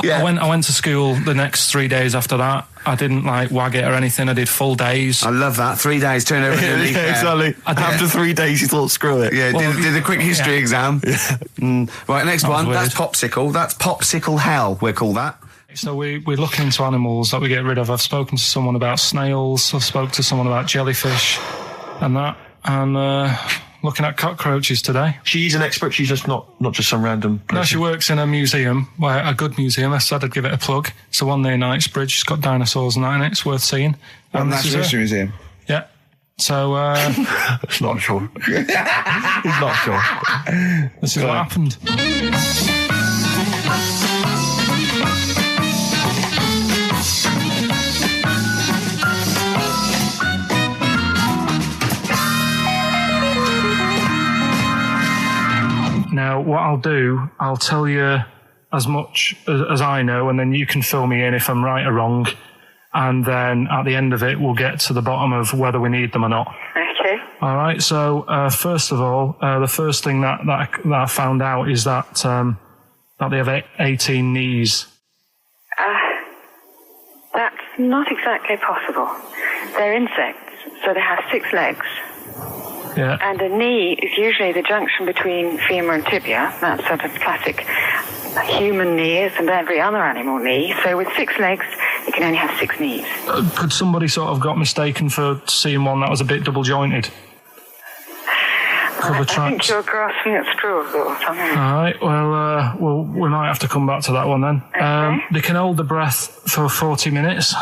J: Yeah.
G: I went to school the next 3 days after that. I didn't wag it or anything. I did full days.
J: I love that. 3 days, turn over to leaf.
F: Exactly. After 3 days, you thought, screw it.
J: Yeah, did a quick history exam. Yeah. Right, next one.
G: Weird.
J: That's popsicle. That's popsicle hell, we'll call that.
G: So we're looking into animals that we get rid of. I've spoken to someone about snails. I've spoken to someone about jellyfish and that. And looking at cockroaches today.
F: She's an expert. She's just not just some random person.
G: No, she works in a museum, a good museum. I said I'd give it a plug. It's a one near Knightsbridge. It's got dinosaurs and that in it. It's worth seeing.
C: Natural History Museum.
G: Yeah. So,
F: It's not sure. He's not sure.
G: This is what happened. Now, what I'll do, I'll tell you as much as I know, and then you can fill me in if I'm right or wrong. And then at the end of it, we'll get to the bottom of whether we need them or not.
K: Okay.
G: All right. So, first of all, the first thing that I found out is that they have 18 knees.
K: That's not exactly possible. They're insects, so they have 6 legs.
G: Yeah.
K: And a knee is usually the junction between femur and tibia. That's sort of classic human knee, and every other animal knee. So with 6 legs, you can only have 6 knees.
G: Could somebody sort of got mistaken for seeing one that was a bit double jointed?
K: I think you're grasping at straws or something.
G: All right. Well, we might have to come back to that one then.
K: Okay.
G: They can hold the breath for 40 minutes.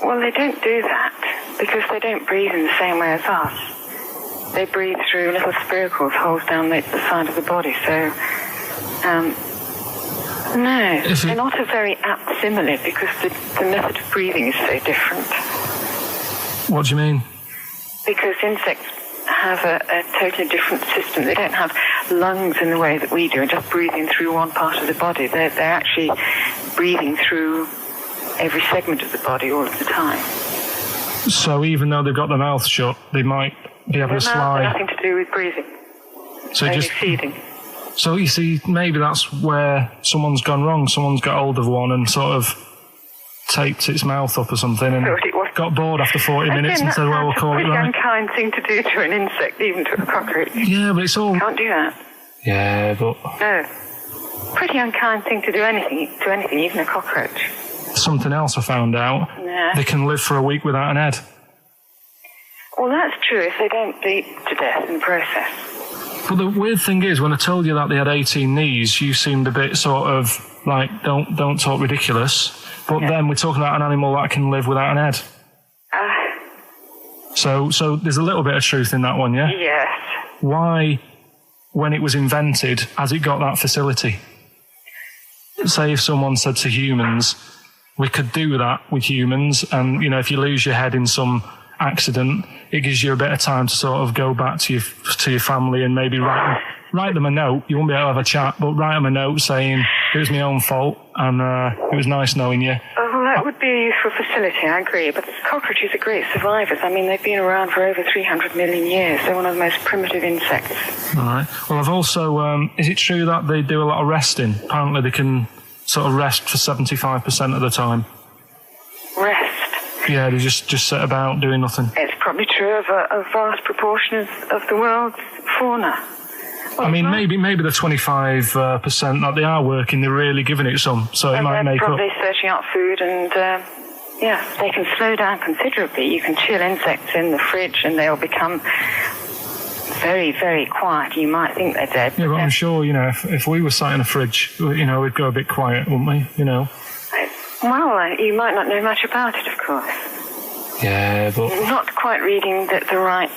K: Well, they don't do that because they don't breathe in the same way as us. They breathe through little spiracles, holes down the side of the body. So, no, they're not a very apt simile because the method of breathing is so different.
G: What do you mean?
K: Because insects have a totally different system. They don't have lungs in the way that we do and just breathing through one part of the body. They're actually breathing through every segment of the body all of the time.
G: So even though they've got their mouth shut, they might be able to slide.
K: Nothing to do with breathing.
G: So
K: only
G: just
K: feeding.
G: So you see, maybe that's where someone's gone wrong. Someone's got hold of one and sort of taped its mouth up or something and got bored after 40 minutes and said, well, we'll call it right.
K: It's a unkind thing to do to an insect, even to a cockroach.
G: Yeah, but it's all...
K: Can't do that.
G: Yeah, but...
K: No. Pretty unkind thing to do anything, even a cockroach.
G: Something else I found out.
K: Yeah.
G: They can live for a week without an head.
K: Well, that's true if they don't bleed to death in the process.
G: But the weird thing is, when I told you that they had 18 knees, you seemed a bit sort of like, don't talk ridiculous. But then we're talking about an animal that can live without an head. So there's a little bit of truth in that one, yeah?
K: Yes.
G: Why, when it was invented, has it got that facility? Say if someone said to humans, we could do that with humans, and, if you lose your head in some accident, it gives you a bit of time to sort of go back to your family and maybe write write them a note. You won't be able to have a chat, but write them a note saying, it was my own fault, and it was nice knowing you.
K: Oh, well, that would be a useful facility, I agree. But cockroaches are great survivors. I mean, they've been around for over 300 million years. They're one of the most primitive insects.
G: All right. Well, I've also... is it true that they do a lot of resting? Apparently they can sort of rest for 75% of the time.
K: Rest?
G: Yeah, they just sit about doing nothing.
K: It's probably true of a vast proportion of the world's fauna.
G: I mean, maybe the 25% that they are working, they're really giving it some, so it might make up.
K: They're probably searching out food, and they can slow down considerably. You can chill insects in the fridge, and they'll become very, very quiet. You might think they're dead.
G: Yeah, but I'm sure, if we were sat in a fridge, we'd go a bit quiet, wouldn't we?
K: Well, you might not know much about it, of course.
G: Yeah, but...
K: You're not quite reading the right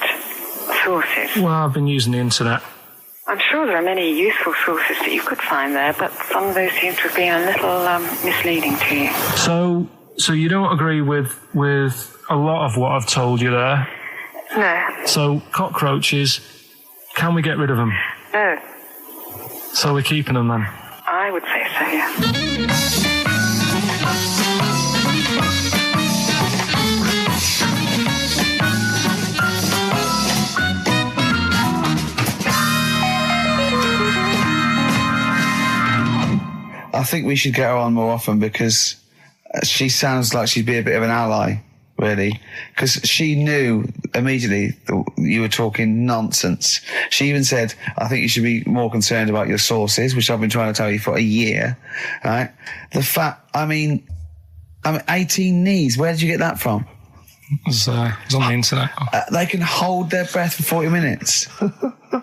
K: sources.
G: Well, I've been using the internet.
K: I'm sure there are many useful sources that you could find there, but some of those seem to have been a little misleading to you.
G: So you don't agree with a lot of what I've told you there?
K: No.
G: So cockroaches, can we get rid of them?
K: No.
G: So we're keeping them then?
K: I would say so, yeah.
C: I think we should get her on more often because she sounds like she'd be a bit of an ally, really. Because she knew immediately that you were talking nonsense. She even said, I think you should be more concerned about your sources, which I've been trying to tell you for a year, right? The fact, I mean 18 knees, where did you get that from?
G: It was on the internet.
C: They can hold their breath for 40 minutes.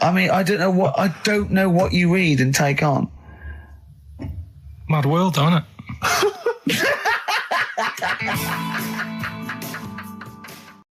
C: I mean, I don't know what you read and take on.
G: Mad world, don't it?